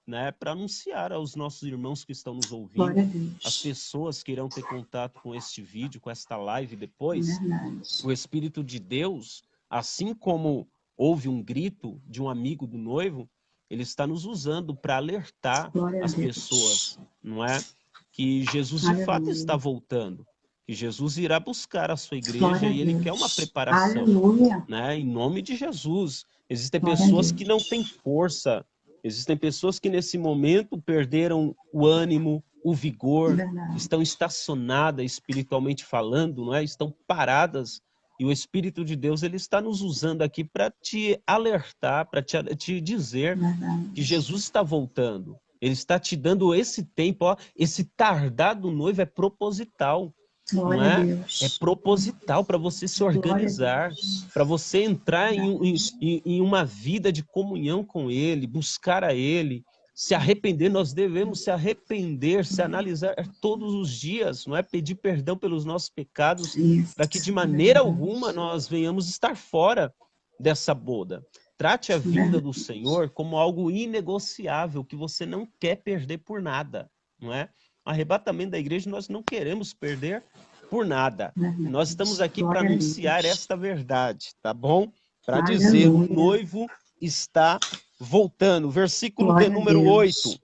né, para anunciar aos nossos irmãos que estão nos Glória a ouvindo, as Deus. pessoas que irão ter contato com este vídeo, com esta live depois, Verdade. o Espírito de Deus, assim como houve um grito de um amigo do noivo, ele está nos usando para alertar Glória a as Deus. pessoas, não é? Que Jesus de fato está Aleluia. voltando, que Jesus irá buscar a sua igreja Glória a e ele quer uma Deus. preparação, Aleluia. né? Em nome de Jesus. Existem Glória a pessoas que não Deus. têm força, existem pessoas que nesse momento perderam o ânimo, o vigor, Verdade. estão estacionadas espiritualmente falando, não é? Estão paradas. E o Espírito de Deus ele está nos usando aqui para te alertar, para te dizer que Verdade. Jesus está voltando. Ele está te dando esse tempo, ó, esse tardar do noivo é proposital, não Glória a é? Deus. É proposital para você se organizar, para você entrar em uma vida de comunhão com Ele, buscar a Ele, se arrepender. Nós devemos se arrepender, se analisar todos os dias, não é? Pedir perdão pelos nossos pecados, para que de maneira alguma nós venhamos estar fora dessa boda. Trate a vinda do Senhor como algo inegociável, que você não quer perder por nada, não é? O arrebatamento da igreja nós não queremos perder por nada. Nós estamos aqui para anunciar esta verdade, tá bom? Para dizer, o noivo está voltando. Versículo de número 8.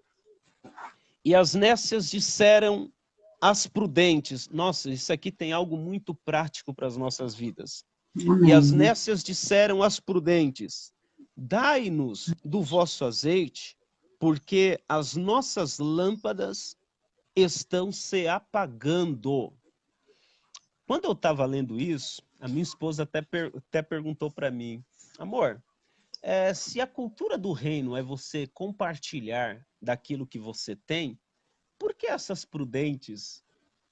E as nécias disseram às prudentes. Nossa, isso aqui tem algo muito prático para as nossas vidas. E as nécias disseram às prudentes: dai-nos do vosso azeite, porque as nossas lâmpadas estão se apagando. Quando eu estava lendo isso, a minha esposa até perguntou para mim: amor, se a cultura do reino é você compartilhar daquilo que você tem, por que essas prudentes,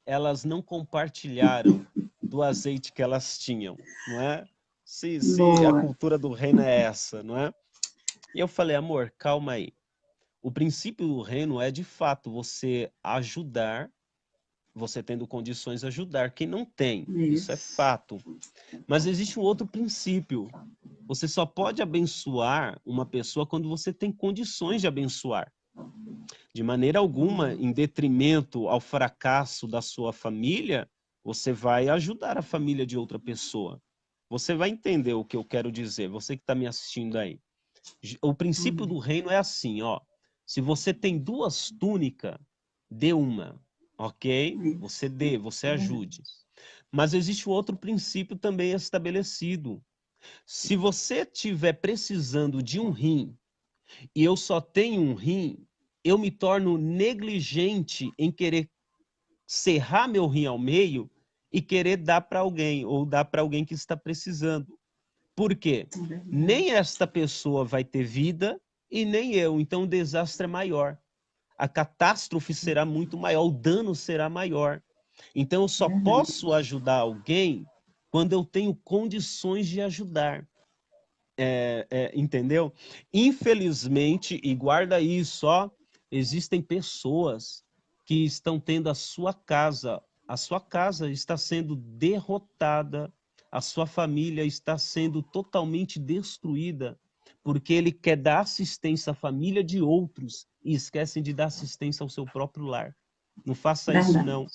elas não compartilharam do azeite que elas tinham, não é? Se a cultura do reino é essa, não é? E eu falei: amor, calma aí. O princípio do reino é, de fato, você ajudar, você tendo condições de ajudar quem não tem. Isso é fato. Mas existe um outro princípio. Você só pode abençoar uma pessoa quando você tem condições de abençoar. De maneira alguma, em detrimento ao fracasso da sua família, você vai ajudar a família de outra pessoa. Você vai entender o que eu quero dizer, você que está me assistindo aí. O princípio do reino é assim, ó. Se você tem 2 túnicas, dê uma, ok? Você dê, você ajude. Mas existe um outro princípio também estabelecido. Se você estiver precisando de um rim e eu só tenho um rim, eu me torno negligente em querer serrar meu rim ao meio e querer dar para alguém, ou dar para alguém que está precisando. Por quê? Nem esta pessoa vai ter vida e nem eu. Então o desastre é maior. A catástrofe será muito maior, o dano será maior. Então eu só posso ajudar alguém quando eu tenho condições de ajudar. Entendeu? Infelizmente, e guarda isso, ó, existem pessoas que estão tendo a sua casa está sendo derrotada, a sua família está sendo totalmente destruída, porque ele quer dar assistência à família de outros e esquecem de dar assistência ao seu próprio lar. Não faça isso não,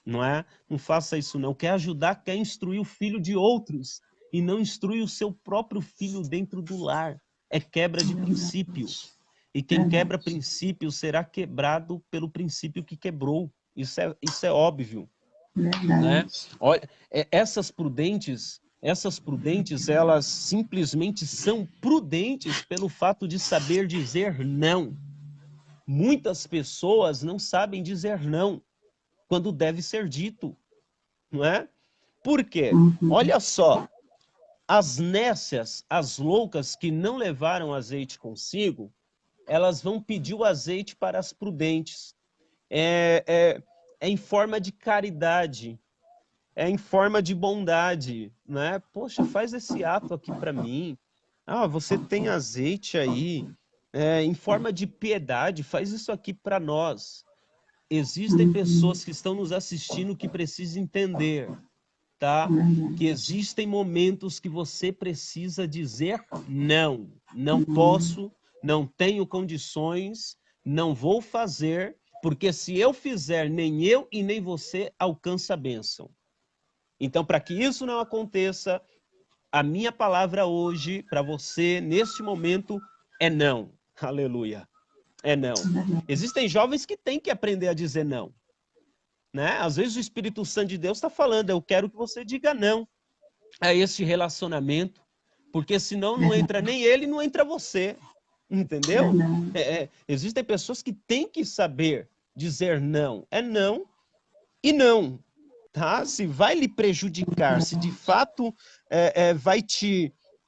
não é? Não faça isso não. Quer ajudar, quer instruir o filho de outros e não instrui o seu próprio filho dentro do lar. É quebra de princípio. E quem quebra princípio será quebrado pelo princípio que quebrou. Isso é óbvio. Né? Olha, essas prudentes, elas simplesmente são prudentes pelo fato de saber dizer não. Muitas pessoas não sabem dizer não quando deve ser dito, não é? Por quê? Olha só, as nécias, as loucas que não levaram azeite consigo, elas vão pedir o azeite para as prudentes. É em forma de caridade, é em forma de bondade, né? Poxa, faz esse ato aqui para mim. Ah, você tem azeite aí, em forma de piedade, faz isso aqui para nós. Existem pessoas que estão nos assistindo que precisam entender, tá? Que existem momentos que você precisa dizer não. Não posso, não tenho condições, não vou fazer, porque se eu fizer, nem eu e nem você alcança a bênção. Então, para que isso não aconteça, a minha palavra hoje para você, neste momento, é não. Aleluia. É não. Existem jovens que têm que aprender a dizer não. Né? Às vezes o Espírito Santo de Deus está falando: eu quero que você diga não a esse relacionamento, porque senão não entra nem ele, não entra você. Entendeu? Existem pessoas que têm que saber dizer não. É não e não. Tá? Se vai lhe prejudicar, se de fato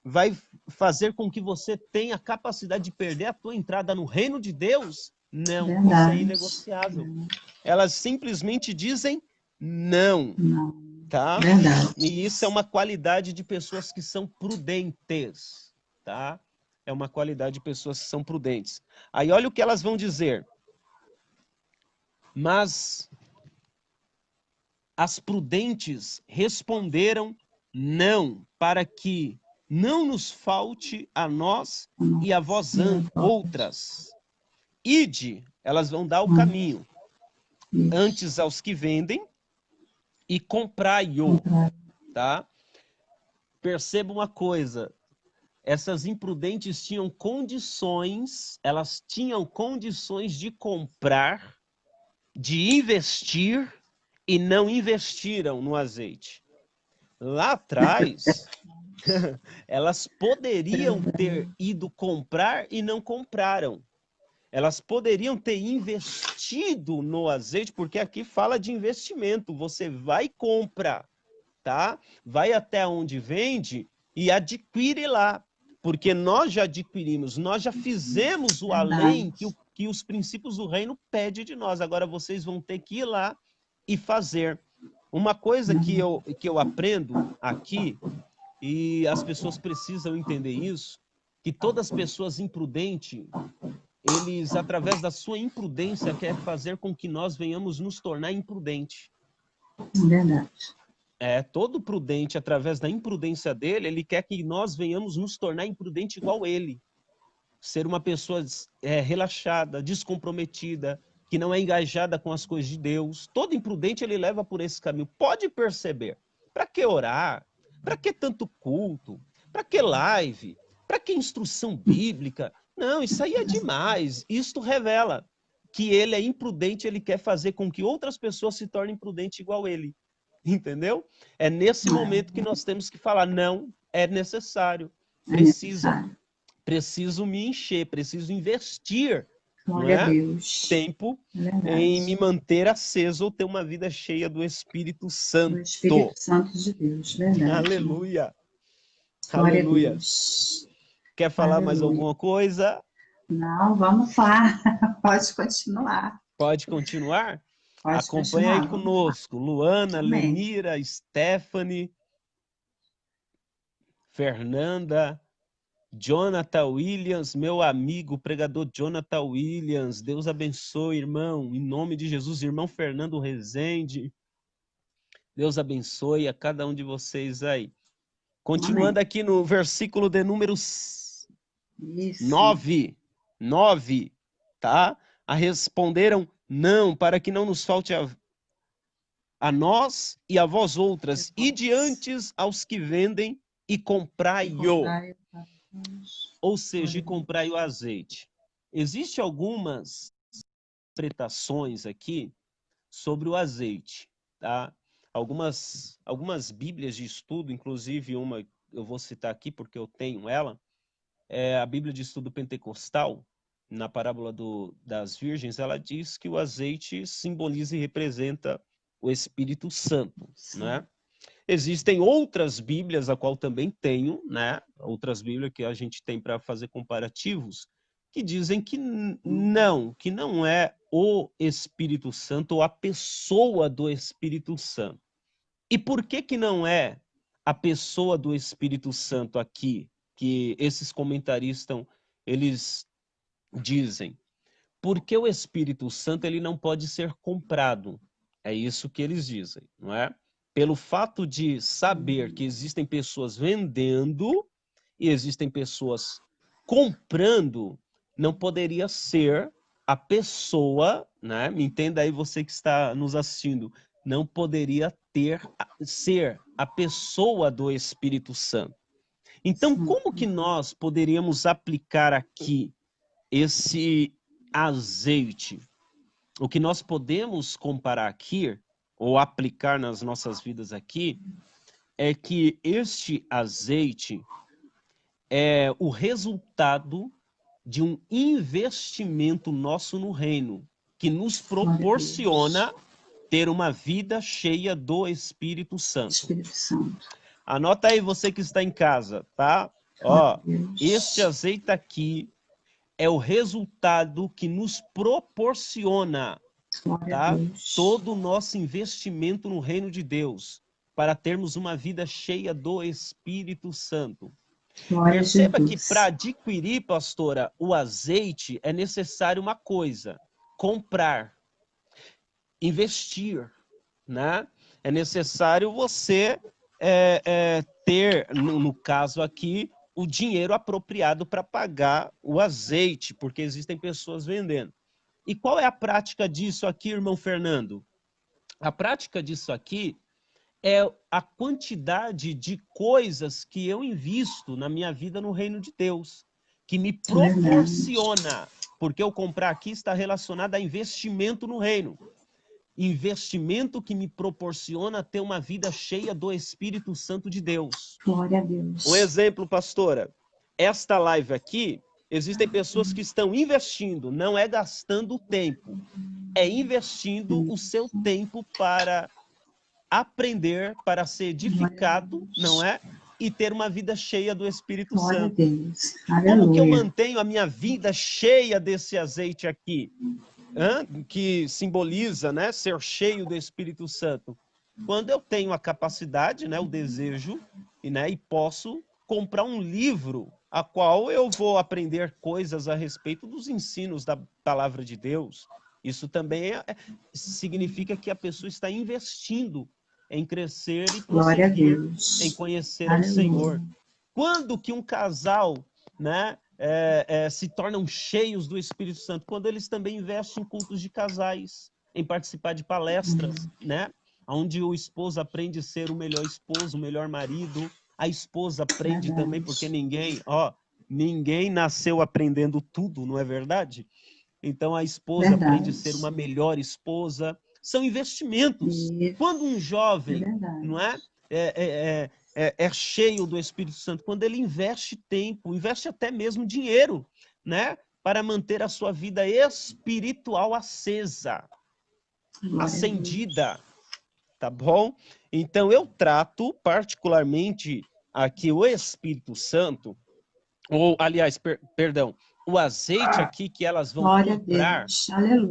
vai fazer com que você tenha a capacidade de perder a tua entrada no reino de Deus, Não, isso é Verdade. inegociável. Elas simplesmente dizem não, Não. tá? Verdade. E isso é uma qualidade de pessoas que são prudentes, tá? É uma qualidade de pessoas que são prudentes. Aí olha o que elas vão dizer. Mas as prudentes responderam não, para que não nos falte a nós e a vós outras. Ide, elas vão dar o caminho. Antes aos que vendem e comprai-o, tá? Perceba uma coisa, essas imprudentes tinham condições, elas tinham condições de comprar, de investir e não investiram no azeite. Lá atrás, elas poderiam ter ido comprar e não compraram. Elas poderiam ter investido no azeite, porque aqui fala de investimento. Você vai e compra, tá? Vai até onde vende e adquire lá. Porque nós já adquirimos, nós já fizemos o além que os princípios do reino pedem de nós. Agora vocês vão ter que ir lá e fazer. Uma coisa que eu aprendo aqui, e as pessoas precisam entender isso, que todas as pessoas imprudentes, eles, através da sua imprudência, querem fazer com que nós venhamos nos tornar imprudentes. Verdade. Todo prudente, através da imprudência dele, ele quer que nós venhamos nos tornar imprudente igual ele. Ser uma pessoa relaxada, descomprometida, que não é engajada com as coisas de Deus. Todo imprudente, ele leva por esse caminho. Pode perceber. Para que orar? Para que tanto culto? Para que live? Para que instrução bíblica? Não, isso aí é demais. Isto revela que ele é imprudente, ele quer fazer com que outras pessoas se tornem imprudentes igual ele. Entendeu? É nesse momento que nós temos que falar, não, é necessário, preciso me encher, preciso investir, Glória a Deus. Tempo em me manter aceso ou ter uma vida cheia do Espírito Santo. Do Espírito Santo de Deus, verdade. Aleluia. Glória Aleluia. a Deus. Quer falar mais alguma coisa? Não, vamos lá. Pode continuar. Pode continuar? Pode Acompanha continuar, aí conosco. Luana, Amém. Lenira, Stephanie, Fernanda, Jonathan Williams, meu amigo, pregador Jonathan Williams. Deus abençoe, irmão. Em nome de Jesus, irmão Fernando Rezende. Deus abençoe a cada um de vocês aí. Continuando aqui no versículo de número 9, tá? A responderam não, para que não nos falte a nós e a vós outras, e diante aos que vendem e comprai-o. Ou seja, comprai o azeite. Existem algumas interpretações aqui sobre o azeite, tá? Algumas bíblias de estudo, inclusive uma eu vou citar aqui porque eu tenho ela, é a Bíblia de Estudo Pentecostal, na parábola das virgens, ela diz que o azeite simboliza e representa o Espírito Santo, né? Existem outras bíblias, a qual também tenho, né? Outras bíblias que a gente tem para fazer comparativos, que dizem que não é o Espírito Santo ou a pessoa do Espírito Santo. E por que não é a pessoa do Espírito Santo aqui, que esses comentaristas, eles dizem? Porque o Espírito Santo, ele não pode ser comprado. É isso que eles dizem, não é? Pelo fato de saber que existem pessoas vendendo e existem pessoas comprando, não poderia ser a pessoa, né? Me entenda aí você que está nos assistindo, não poderia ser a pessoa do Espírito Santo. Então, como que nós poderíamos aplicar aqui esse azeite? O que nós podemos comparar aqui, ou aplicar nas nossas vidas aqui, é que este azeite é o resultado de um investimento nosso no reino, que nos proporciona ter uma vida cheia do Espírito Santo. Espírito Santo. Anota aí você que está em casa, tá? Ó, este azeite aqui é o resultado que nos proporciona, tá? Todo o nosso investimento no reino de Deus, para termos uma vida cheia do Espírito Santo. Perceba que para adquirir, pastora, o azeite é necessário uma coisa: comprar, investir, né? É necessário você ter, no caso aqui, o dinheiro apropriado para pagar o azeite, porque existem pessoas vendendo. E qual é a prática disso aqui, irmão Fernando? A prática disso aqui é a quantidade de coisas que eu invisto na minha vida no reino de Deus, que me proporciona, porque o comprar aqui está relacionado a investimento no reino. Investimento que me proporciona ter uma vida cheia do Espírito Santo de Deus. Glória a Deus. Um exemplo, pastora, esta live aqui, existem pessoas que estão investindo, não é gastando tempo, é investindo o seu tempo para aprender, para ser edificado, não é? E ter uma vida cheia do Espírito Santo. Deus. Como que eu mantenho a minha vida cheia desse azeite aqui? Que simboliza, né, ser cheio do Espírito Santo. Quando eu tenho a capacidade, né, o desejo, e posso comprar um livro a qual eu vou aprender coisas a respeito dos ensinos da palavra de Deus. Isso também significa que a pessoa está investindo em crescer e prosseguir em conhecer ao Senhor. Quando que um casal, né, se tornam cheios do Espírito Santo? Quando eles também investem em cultos de casais, em participar de palestras, né, onde o esposo aprende a ser o melhor esposo, o melhor marido, a esposa aprende também, porque ninguém nasceu aprendendo tudo, não é verdade? Então a esposa aprende a ser uma melhor esposa. São investimentos. Quando um jovem, não é cheio do Espírito Santo, quando ele investe tempo, investe até mesmo dinheiro, né, para manter a sua vida espiritual acesa, acendida, tá bom? Então eu trato particularmente aqui o Espírito Santo, ou aliás, perdão, o azeite aqui que elas vão comprar,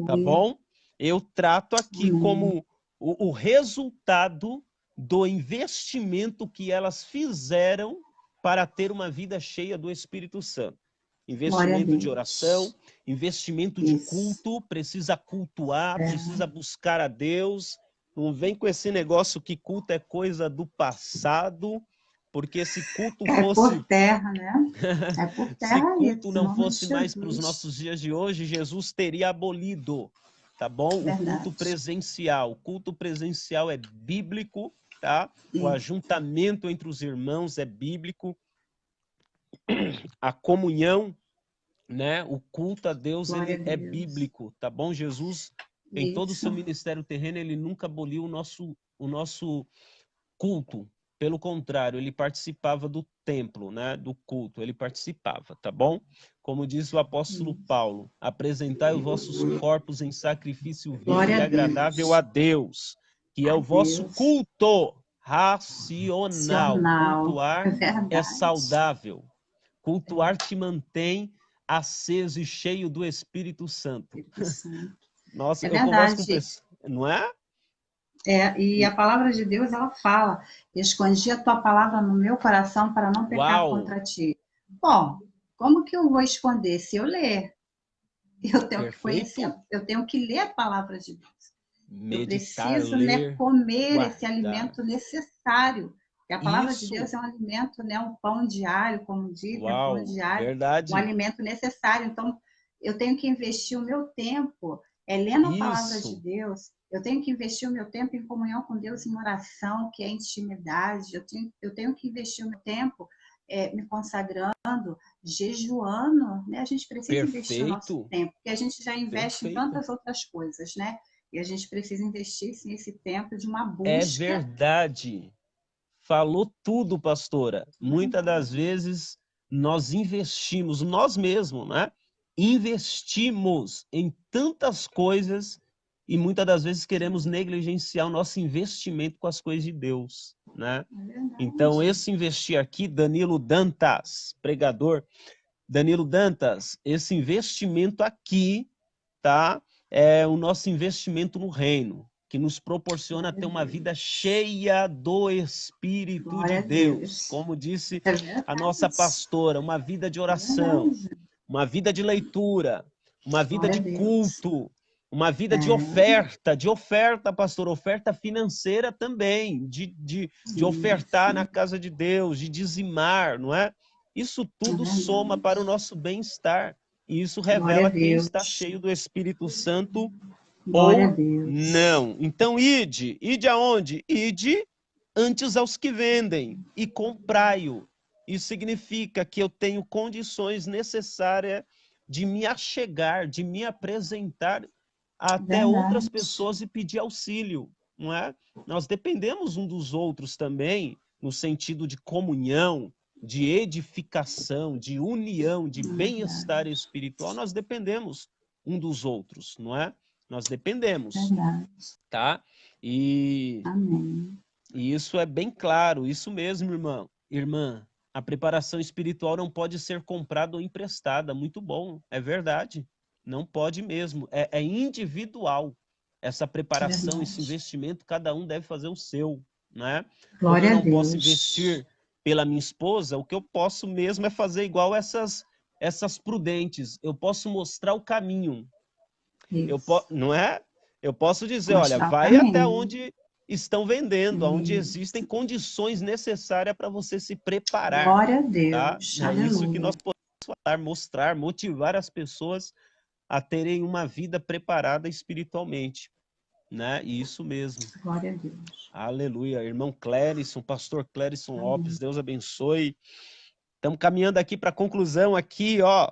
tá bom? Eu trato aqui como o resultado do investimento que elas fizeram para ter uma vida cheia do Espírito Santo. Investimento de oração, investimento de culto, precisa cultuar, precisa buscar a Deus. Não vem com esse negócio que culto é coisa do passado, porque se culto fosse... por terra, né? É por terra. Se culto não fosse mais para os nossos dias de hoje, Jesus teria abolido, tá bom? O culto presencial. O culto presencial é bíblico, tá? O ajuntamento entre os irmãos é bíblico. A comunhão, né? O culto a Deus, ele é bíblico, tá bom? Jesus, em todo o seu ministério terreno, ele nunca aboliu o nosso culto. Pelo contrário, ele participava do templo, né? Do culto, ele participava, tá bom? Como diz o apóstolo Paulo, apresentai os vossos corpos em sacrifício vivo e agradável a Deus, que é o vosso culto racional. Cultuar é saudável. Cultuar te mantém aceso e cheio do Espírito Santo. Nossa, eu converso com pessoas, não é? E a palavra de Deus, ela fala: escondi a tua palavra no meu coração para não pecar contra ti. Bom, como que eu vou esconder se eu ler? Eu tenho que conhecer, eu tenho que ler a palavra de Deus. Meditar, eu preciso, ler, comer guardar. Esse alimento necessário. Porque a palavra de Deus é um alimento, um pão diário, como dizem, um pão diário, verdade. Um alimento necessário. Então, eu tenho que investir o meu tempo lendo a palavra de Deus. Eu tenho que investir o meu tempo em comunhão com Deus, em oração, que é intimidade. Eu tenho que investir o meu tempo me consagrando, jejuando, né? A gente precisa investir o nosso tempo, porque a gente já investe em tantas outras coisas, né? E a gente precisa investir, sim, esse tempo de uma busca. É verdade. Falou tudo, pastora. Muitas das vezes nós investimos, nós mesmos, né? Investimos em tantas coisas e muitas das vezes queremos negligenciar o nosso investimento com as coisas de Deus, né? Então, esse investir aqui, Danilo Dantas, pregador, Danilo Dantas, esse investimento aqui, tá? É o nosso investimento no reino, que nos proporciona ter uma vida cheia do Espírito Glória de a Deus. Deus. Como disse É a verdade. nossa pastora, uma vida de É oração, verdade. uma vida de leitura, uma vida Glória a de Deus. culto, uma vida de oferta, pastor, oferta financeira também, de ofertar na casa de Deus, de dizimar, não é? Isso tudo soma para o nosso bem-estar. E isso Glória a revela quem Deus. está cheio do Espírito Santo Glória a ou Deus. não. Então, ide aonde? Ide antes aos que vendem e comprai-o. Isso significa que eu tenho condições necessárias de me achegar, de me apresentar até outras pessoas e pedir auxílio, não é? Nós dependemos um dos outros também, no sentido de comunhão, de edificação, de união, de bem-estar espiritual. Nós dependemos um dos outros, não é? Nós dependemos, tá? Amém. E isso é bem claro, isso mesmo, irmã. A preparação espiritual não pode ser comprada ou emprestada. Muito bom, é verdade. Não pode mesmo. É individual. Essa preparação, esse investimento, cada um deve fazer o seu, né? Como eu não posso investir pela minha esposa, o que eu posso mesmo é fazer igual essas prudentes. Eu posso mostrar o caminho. Não é? Eu posso dizer, olha, vai até onde estão vendendo, onde existem condições necessárias para você se preparar. Glória a Deus. Tá? É isso que nós podemos falar, mostrar, motivar as pessoas a terem uma vida preparada espiritualmente. Né? Isso mesmo. Glória a Deus. Aleluia. Irmão Clérison, pastor Clérison Lopes, Deus abençoe. Estamos caminhando aqui para a conclusão aqui, ó.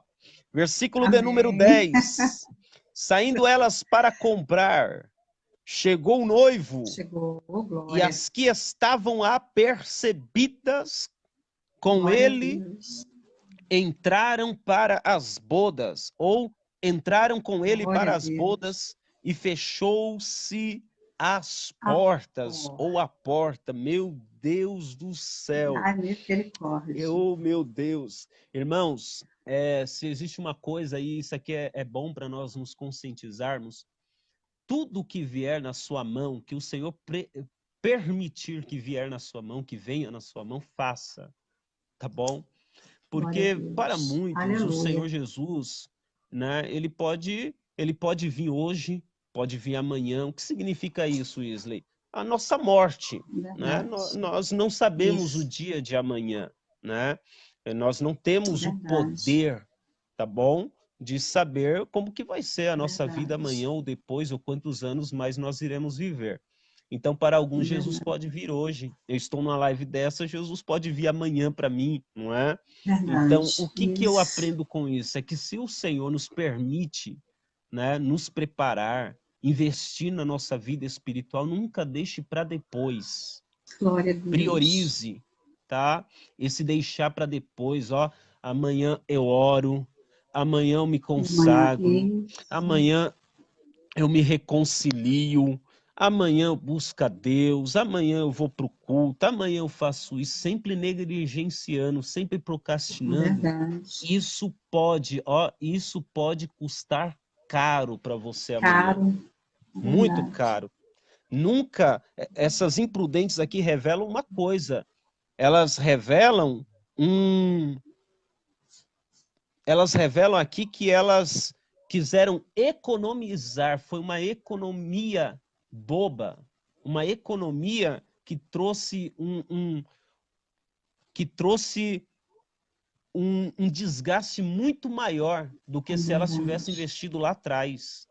Versículo de número 10. Saindo elas para comprar, chegou o noivo, e as que estavam apercebidas com ele entraram para as bodas, ou entraram com ele para as bodas, e fechou-se as portas, ou a porta. Meu Deus do céu. Misericórdia. Meu Deus. Irmãos, se existe uma coisa aí, isso aqui é bom para nós nos conscientizarmos. Tudo que vier na sua mão, que o Senhor permitir que vier na sua mão, que venha na sua mão, faça. Tá bom? Porque para muitos, o Senhor Jesus, né, ele pode vir hoje, pode vir amanhã. O que significa isso, Isley? A nossa morte, né? Nós não sabemos o dia de amanhã, né? Nós não temos o poder, tá bom? De saber como que vai ser a nossa vida amanhã ou depois, ou quantos anos mais nós iremos viver. Então, para alguns, Jesus pode vir hoje. Eu estou numa live dessa, Jesus pode vir amanhã para mim, não é? Então, o que eu aprendo com isso? É que se o Senhor nos permite, né, nos preparar, investir na nossa vida espiritual, nunca deixe para depois. Glória a Deus. Priorize, tá? Esse deixar para depois, ó, amanhã eu oro, amanhã eu me consagro, amanhã eu me reconcilio, amanhã eu busco a Deus, amanhã eu vou para o culto, amanhã eu faço isso, sempre negligenciando, sempre procrastinando. Isso pode custar caro para você amanhã. Muito caro. Nunca, essas imprudentes aqui revelam uma coisa, elas revelam aqui que elas quiseram economizar, foi uma economia boba, uma economia que trouxe um desgaste muito maior do que se elas tivessem investido lá atrás.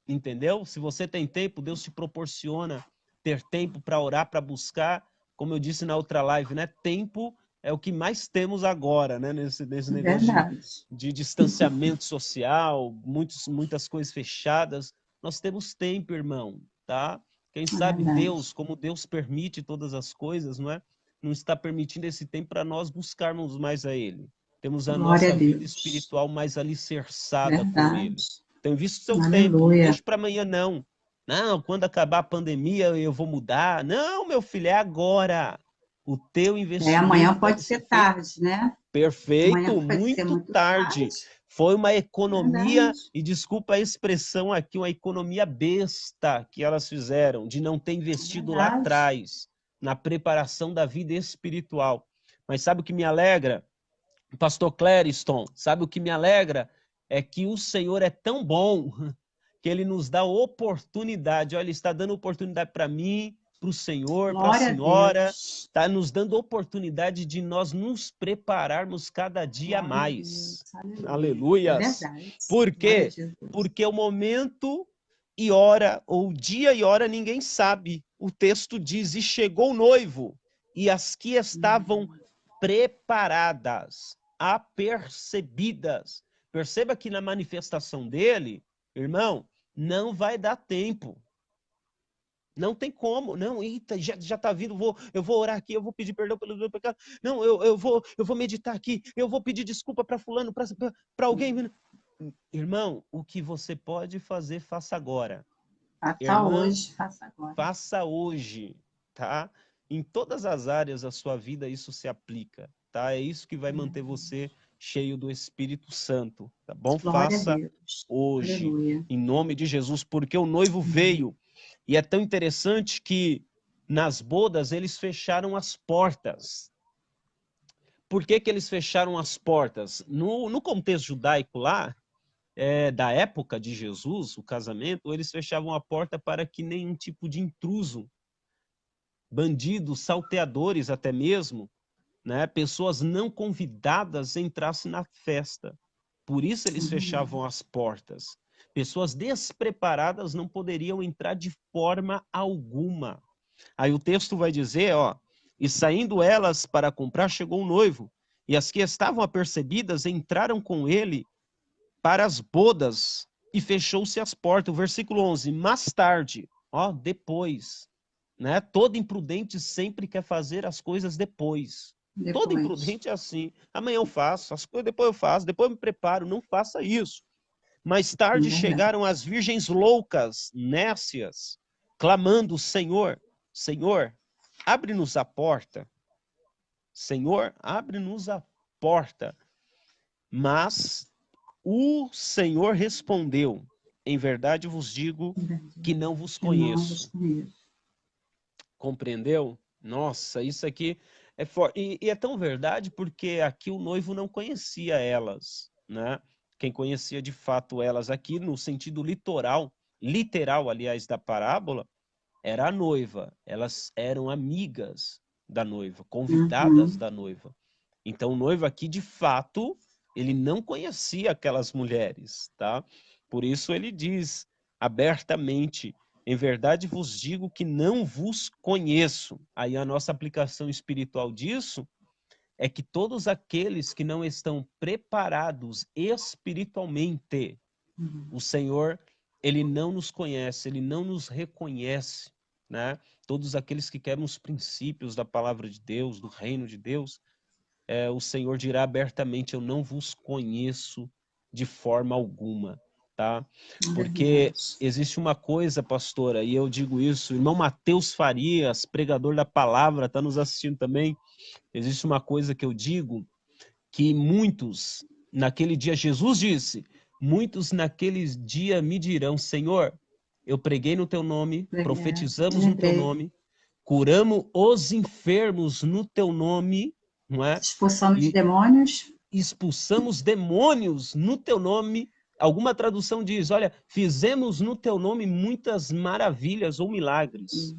Entendeu? Se você tem tempo, Deus te proporciona ter tempo para orar, para buscar, como eu disse na outra live, né? Tempo é o que mais temos agora, né? Nesse negócio de distanciamento social, muitas coisas fechadas. Nós temos tempo, irmão, tá? Quem sabe Deus, como Deus permite todas as coisas, não é? Não está permitindo esse tempo para nós buscarmos mais a Ele. Temos a nossa vida espiritual mais alicerçada com Ele. Tem visto seu tempo, não deixe para amanhã, não. Não, quando acabar a pandemia eu vou mudar. Não, meu filho, é agora. O teu investimento... amanhã pode ser tarde, né? Perfeito, Amanhã pode ser muito muito tarde. tarde. Foi uma economia, Verdade. e desculpa a expressão aqui, uma economia besta que elas fizeram, de não ter investido lá Verdade. atrás, na preparação da vida espiritual. Mas sabe o que me alegra? Pastor Clériston, sabe o que me alegra? É que o Senhor é tão bom que Ele nos dá oportunidade. Olha, Ele está dando oportunidade para mim, para o Senhor, para a Glória a senhora, Deus. está nos dando oportunidade de nós nos prepararmos cada dia Glória a mais. Deus. Aleluia. É Aleluias. verdade. Por Glória a quê? Jesus. Porque o momento e hora, ou dia e hora, ninguém sabe. O texto diz, e chegou o noivo, e as que estavam preparadas, apercebidas. Perceba que na manifestação dele, irmão, não vai dar tempo. Não tem como. Não, eita, já tá vindo, eu vou orar aqui, eu vou pedir perdão pelo meu pecado. Não, eu vou meditar aqui, eu vou pedir desculpa para fulano, para alguém. Irmão, o que você pode fazer, faça agora. Faça Irmã, hoje, faça agora. faça hoje, tá? Em todas as áreas da sua vida isso se aplica, tá? É isso que vai manter você cheio do Espírito Santo, tá bom? Glória a Faça Deus. hoje, Aleluia. em nome de Jesus, porque o noivo veio. E é tão interessante que nas bodas eles fecharam as portas. Por que que eles fecharam as portas? No contexto judaico lá, da época de Jesus, o casamento, eles fechavam a porta para que nenhum tipo de intruso, bandidos, salteadores até mesmo, né, pessoas não convidadas entrassem na festa. Por isso eles fechavam as portas. Pessoas despreparadas não poderiam entrar de forma alguma. Aí o texto vai dizer, ó, e saindo elas para comprar, chegou o noivo, e as que estavam apercebidas entraram com ele para as bodas, e fechou-se as portas. O versículo 11, mais tarde, ó, depois, né? Todo imprudente sempre quer fazer as coisas depois. Todo Depois. imprudente é assim. Amanhã eu faço, as coisas depois eu faço, depois eu me preparo. Não faça isso. Mais É tarde verdade. chegaram as virgens loucas, nécias, clamando, Senhor, Senhor, abre-nos a porta. Senhor, abre-nos a porta. Mas o Senhor respondeu, em verdade vos digo que não vos Que não vos conheço. conheço. Compreendeu? Nossa, isso aqui é forte. E é tão verdade porque aqui o noivo não conhecia elas, né? Quem conhecia de fato elas aqui, no sentido literal, aliás, da parábola, era a noiva. Elas eram amigas da noiva, convidadas da noiva. Então o noivo aqui, de fato, ele não conhecia aquelas mulheres, tá? Por isso ele diz abertamente, em verdade vos digo que não vos conheço. Aí a nossa aplicação espiritual disso é que todos aqueles que não estão preparados espiritualmente, o Senhor, ele não nos conhece, ele não nos reconhece, né? Todos aqueles que querem os princípios da palavra de Deus, do reino de Deus, o Senhor dirá abertamente, eu não vos conheço de forma alguma, tá? Porque existe uma coisa, pastora, e eu digo isso, o irmão Mateus Farias, pregador da palavra, está nos assistindo também, existe uma coisa que eu digo, que muitos, naquele dia, Jesus disse, muitos naquele dia me dirão, Senhor, eu preguei no teu nome, profetizamos no teu Lembrei. nome, curamos os enfermos no teu nome, não é? Expulsamos E demônios. expulsamos demônios no teu nome. Alguma tradução diz, olha, fizemos no teu nome muitas maravilhas ou milagres.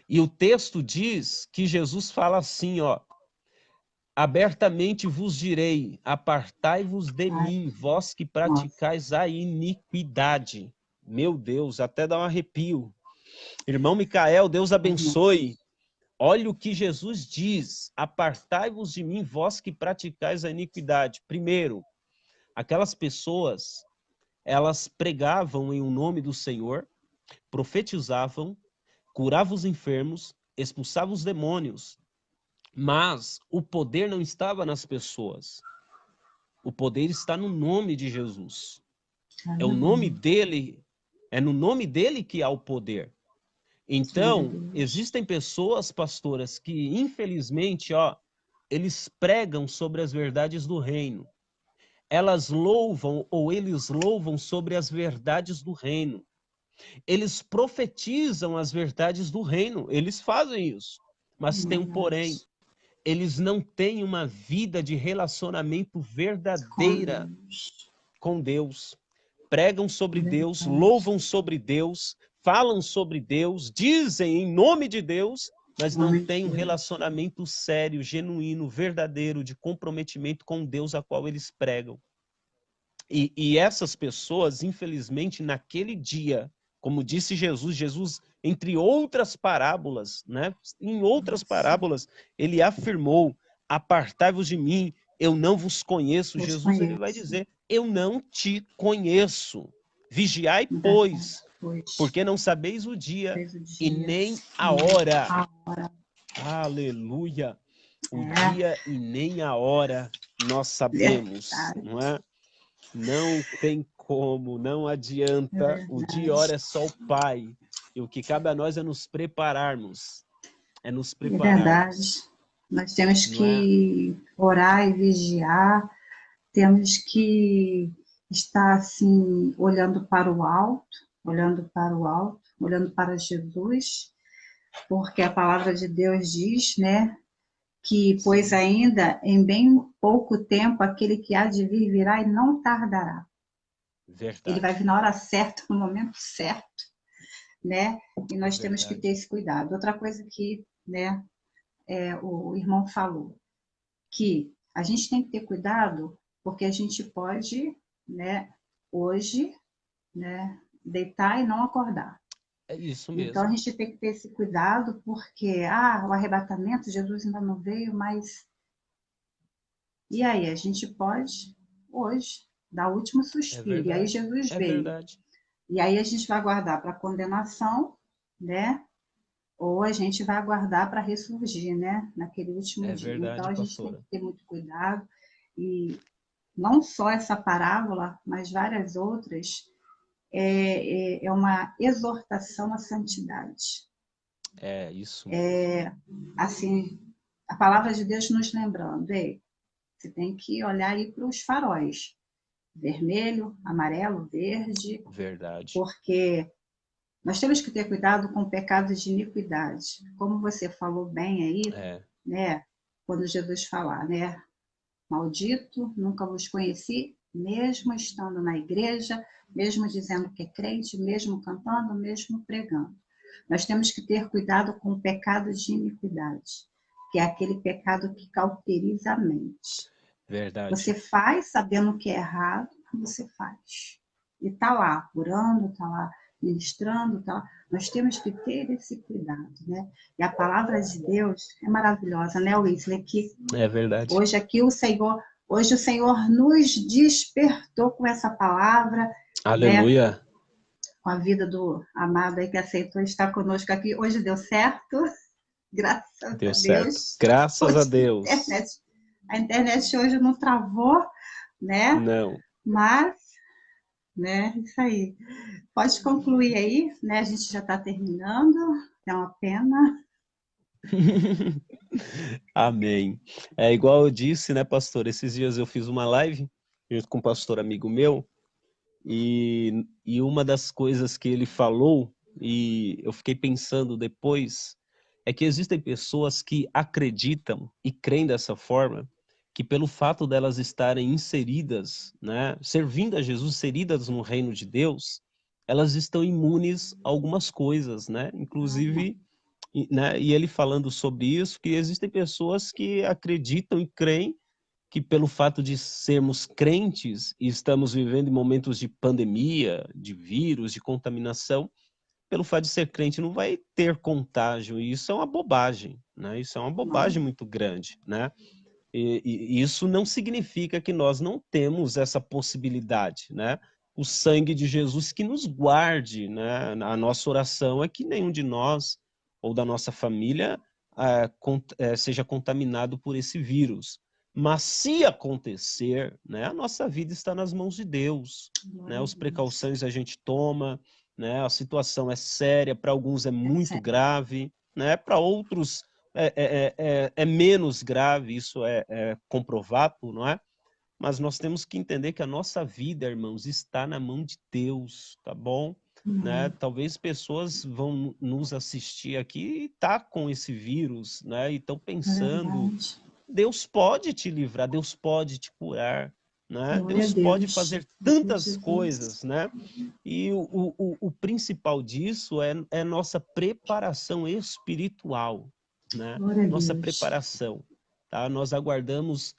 E o texto diz que Jesus fala assim, ó, abertamente vos direi, apartai-vos de mim, vós que praticais a iniquidade. Meu Deus, até dá um arrepio. Irmão Micael, Deus abençoe. Olha o que Jesus diz, apartai-vos de mim, vós que praticais a iniquidade. Primeiro, aquelas pessoas, elas pregavam em o nome do Senhor, profetizavam, curavam os enfermos, expulsavam os demônios, mas o poder não estava nas pessoas. O poder está no nome de Jesus. É o nome dele, é no nome dele que há o poder. Então, existem pessoas, pastoras, que infelizmente, ó, eles pregam sobre as verdades do reino. Elas louvam, ou eles louvam sobre as verdades do reino. Eles profetizam as verdades do reino, eles fazem isso. Mas tem um porém, eles não têm uma vida de relacionamento verdadeira com Deus. Pregam sobre Deus, louvam sobre Deus, falam sobre Deus, dizem em nome de Deus, mas não têm um relacionamento sério, genuíno, verdadeiro, de comprometimento com Deus a qual eles pregam. E essas pessoas, infelizmente, naquele dia, como disse Jesus, entre outras parábolas, né? Em outras parábolas, ele afirmou: apartai-vos de mim, eu não vos conheço. Jesus, ele vai dizer: eu não te conheço. Vigiai, pois, porque não sabeis o dia e nem a hora. Aleluia! O dia e nem a hora nós sabemos, não é? Não tem como, não adianta. O dia e hora é só o Pai. E o que cabe a nós é nos prepararmos. É nos prepararmos. É verdade. Nós temos que orar e vigiar. Temos que estar assim, olhando para o alto, olhando para Jesus, porque a palavra de Deus diz, né, que pois ainda em bem pouco tempo aquele que há de vir virá e não tardará. Verdade. Ele vai vir na hora certa, no momento certo, né? E nós temos que ter esse cuidado. Outra coisa que, né, o irmão falou, que a gente tem que ter cuidado porque a gente pode, né, hoje, né, deitar e não acordar. É isso mesmo. Então a gente tem que ter esse cuidado porque, o arrebatamento, Jesus ainda não veio, mas e aí, a gente pode, hoje, dar o último suspiro. E aí Jesus veio. Verdade. E aí a gente vai aguardar para a condenação, né? Ou a gente vai aguardar para ressurgir, né? Naquele último dia. Verdade, então a gente pastora. tem que ter muito cuidado. E não só essa parábola, mas várias outras, é uma exortação à santidade. É isso. Assim, a palavra de Deus nos lembrando, você tem que olhar aí para os faróis. Vermelho, amarelo, verde. Verdade. Porque nós temos que ter cuidado com o pecado de iniquidade. Como você falou bem aí, né? Quando Jesus falar, né? Maldito, nunca vos conheci, mesmo estando na igreja, mesmo dizendo que é crente, mesmo cantando, mesmo pregando. Nós temos que ter cuidado com o pecado de iniquidade, que é aquele pecado que cauteriza a mente. Verdade. Você faz sabendo que é errado, você faz. E está lá, orando, está lá ministrando, tá lá. Nós temos que ter esse cuidado, né? E a palavra de Deus é maravilhosa, né, Wesley? Que é verdade. Hoje aqui o Senhor nos despertou com essa palavra. Aleluia. Né? Com a vida do amado aí que aceitou estar conosco aqui. Hoje deu certo. Graças a Deus. Certo. Graças a Deus. A internet hoje não travou, né? Não. Mas, né, isso aí. Pode concluir aí, né? A gente já está terminando, é uma pena. Amém. É igual eu disse, né, pastor? Esses dias eu fiz uma live junto com um pastor amigo meu e uma das coisas que ele falou, e eu fiquei pensando depois, é que existem pessoas que acreditam e creem dessa forma, que pelo fato delas estarem inseridas, né, servindo a Jesus, inseridas no reino de Deus, elas estão imunes a algumas coisas, né? Inclusive, né, e ele falando sobre isso, que existem pessoas que acreditam e creem que pelo fato de sermos crentes e estamos vivendo em momentos de pandemia, de vírus, de contaminação, pelo fato de ser crente não vai ter contágio, e isso é uma bobagem, né? Isso é uma bobagem muito grande, né? E isso não significa que nós não temos essa possibilidade, né? O sangue de Jesus que nos guarde, né? A nossa oração é que nenhum de nós ou da nossa família seja contaminado por esse vírus. Mas se acontecer, né, a nossa vida está nas mãos de Deus, né? As precauções a gente toma, né? A situação é séria, para alguns é muito grave, né? Para outros é menos grave, isso é comprovado, não é? Mas nós temos que entender que a nossa vida, irmãos, está na mão de Deus, tá bom? Né? Talvez pessoas vão nos assistir aqui e tá com esse vírus, né? E estão pensando, Deus pode te livrar, Deus pode te curar, né? Deus pode fazer tantas coisas, né? E o principal disso é nossa preparação espiritual, né? Nossa preparação, tá? Nós aguardamos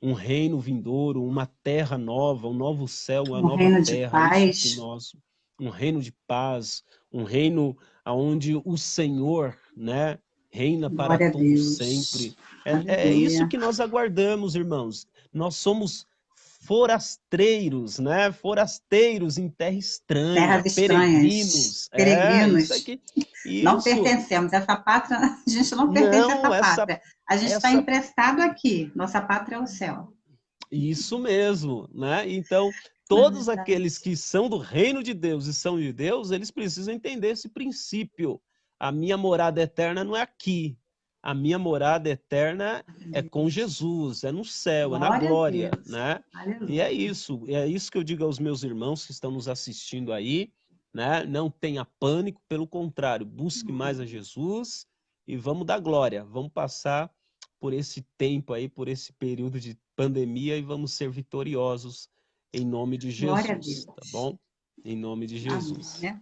um reino vindouro, uma terra nova, um novo céu, uma nova terra. Isso que nós, um reino de paz, um reino onde o Senhor, né, reina para todo sempre. É isso que nós aguardamos, irmãos. Nós somos forasteiros, né? Forasteiros em terra estranha, peregrinos. Peregrinos. Isso aqui. Não pertencemos. Essa pátria, a gente não pertence a essa pátria. A gente está emprestado aqui. Nossa pátria é o céu. Isso mesmo, né? Então, todos aqueles que são do reino de Deus e são de Deus, eles precisam entender esse princípio. A minha morada eterna não é aqui. A minha morada eterna é com Jesus, é no céu, é na glória, né? E é isso que eu digo aos meus irmãos que estão nos assistindo aí, né? Não tenha pânico, pelo contrário, busque mais a Jesus e vamos dar glória, vamos passar por esse tempo aí, por esse período de pandemia e vamos ser vitoriosos em nome de Jesus, tá bom? Em nome de Jesus. Amém, né?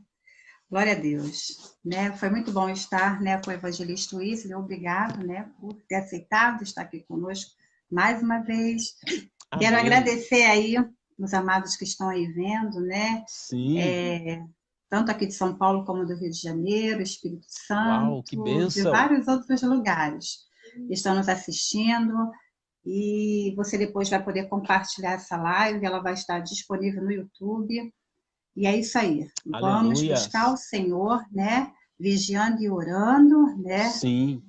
Glória a Deus, né? Foi muito bom estar, né, com o evangelista Wesley. Obrigado, né, por ter aceitado estar aqui conosco mais uma vez. Amém. Quero agradecer aí os amados que estão aí vendo, né? Sim. Tanto aqui de São Paulo como do Rio de Janeiro, Espírito Santo, uau, que bênção. De vários outros lugares. Estão nos assistindo e você depois vai poder compartilhar essa live, ela vai estar disponível no YouTube. E é isso aí. Aleluia. Vamos buscar o Senhor, né? Vigiando e orando, né? Sim.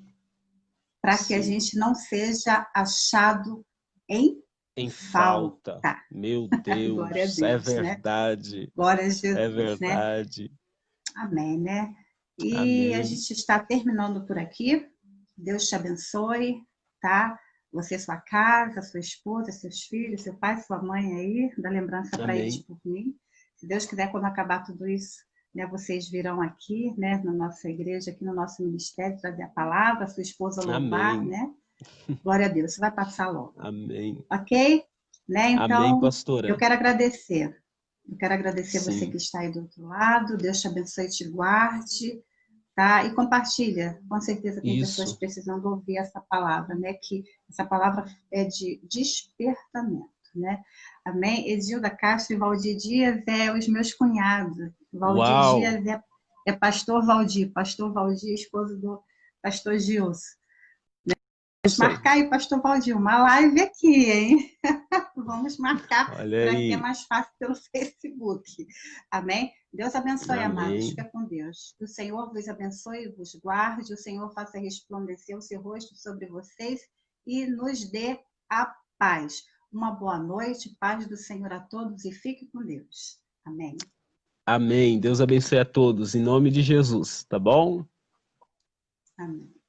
Para que a gente não seja achado em falta. Meu Deus, Glória a Deus, é verdade. Né? Glória a Jesus, é verdade. Né? Amém, né? E Amém. A gente está terminando por aqui. Deus te abençoe, tá? Você, sua casa, sua esposa, seus filhos, seu pai, sua mãe aí, dá lembrança para eles por mim. Se Deus quiser, quando acabar tudo isso, né, vocês virão aqui, né, na nossa igreja, aqui no nosso ministério, trazer a palavra, sua esposa louvar, Amém. né? Glória a Deus, você vai passar logo. Amém. Ok? Né? Então, amém, pastora. Eu quero agradecer. Eu quero agradecer você que está aí do outro lado. Deus te abençoe e te guarde. Tá? E compartilha. Com certeza tem pessoas precisando ouvir essa palavra, né? Que essa palavra é de despertamento. Né? Amém? Edilda Castro e Valdir Dias os meus cunhados. Valdir Dias é pastor Valdir, esposo do pastor Gilson. Né? Vamos marcar aí, pastor Valdir, uma live aqui, hein? Vamos marcar para que é mais fácil pelo Facebook. Amém? Deus abençoe, amados. Fica com Deus. O Senhor vos abençoe e vos guarde. O Senhor faça resplandecer o seu rosto sobre vocês e nos dê a paz. Uma boa noite, paz do Senhor a todos e fique com Deus. Amém. Amém. Deus abençoe a todos, em nome de Jesus, tá bom? Amém.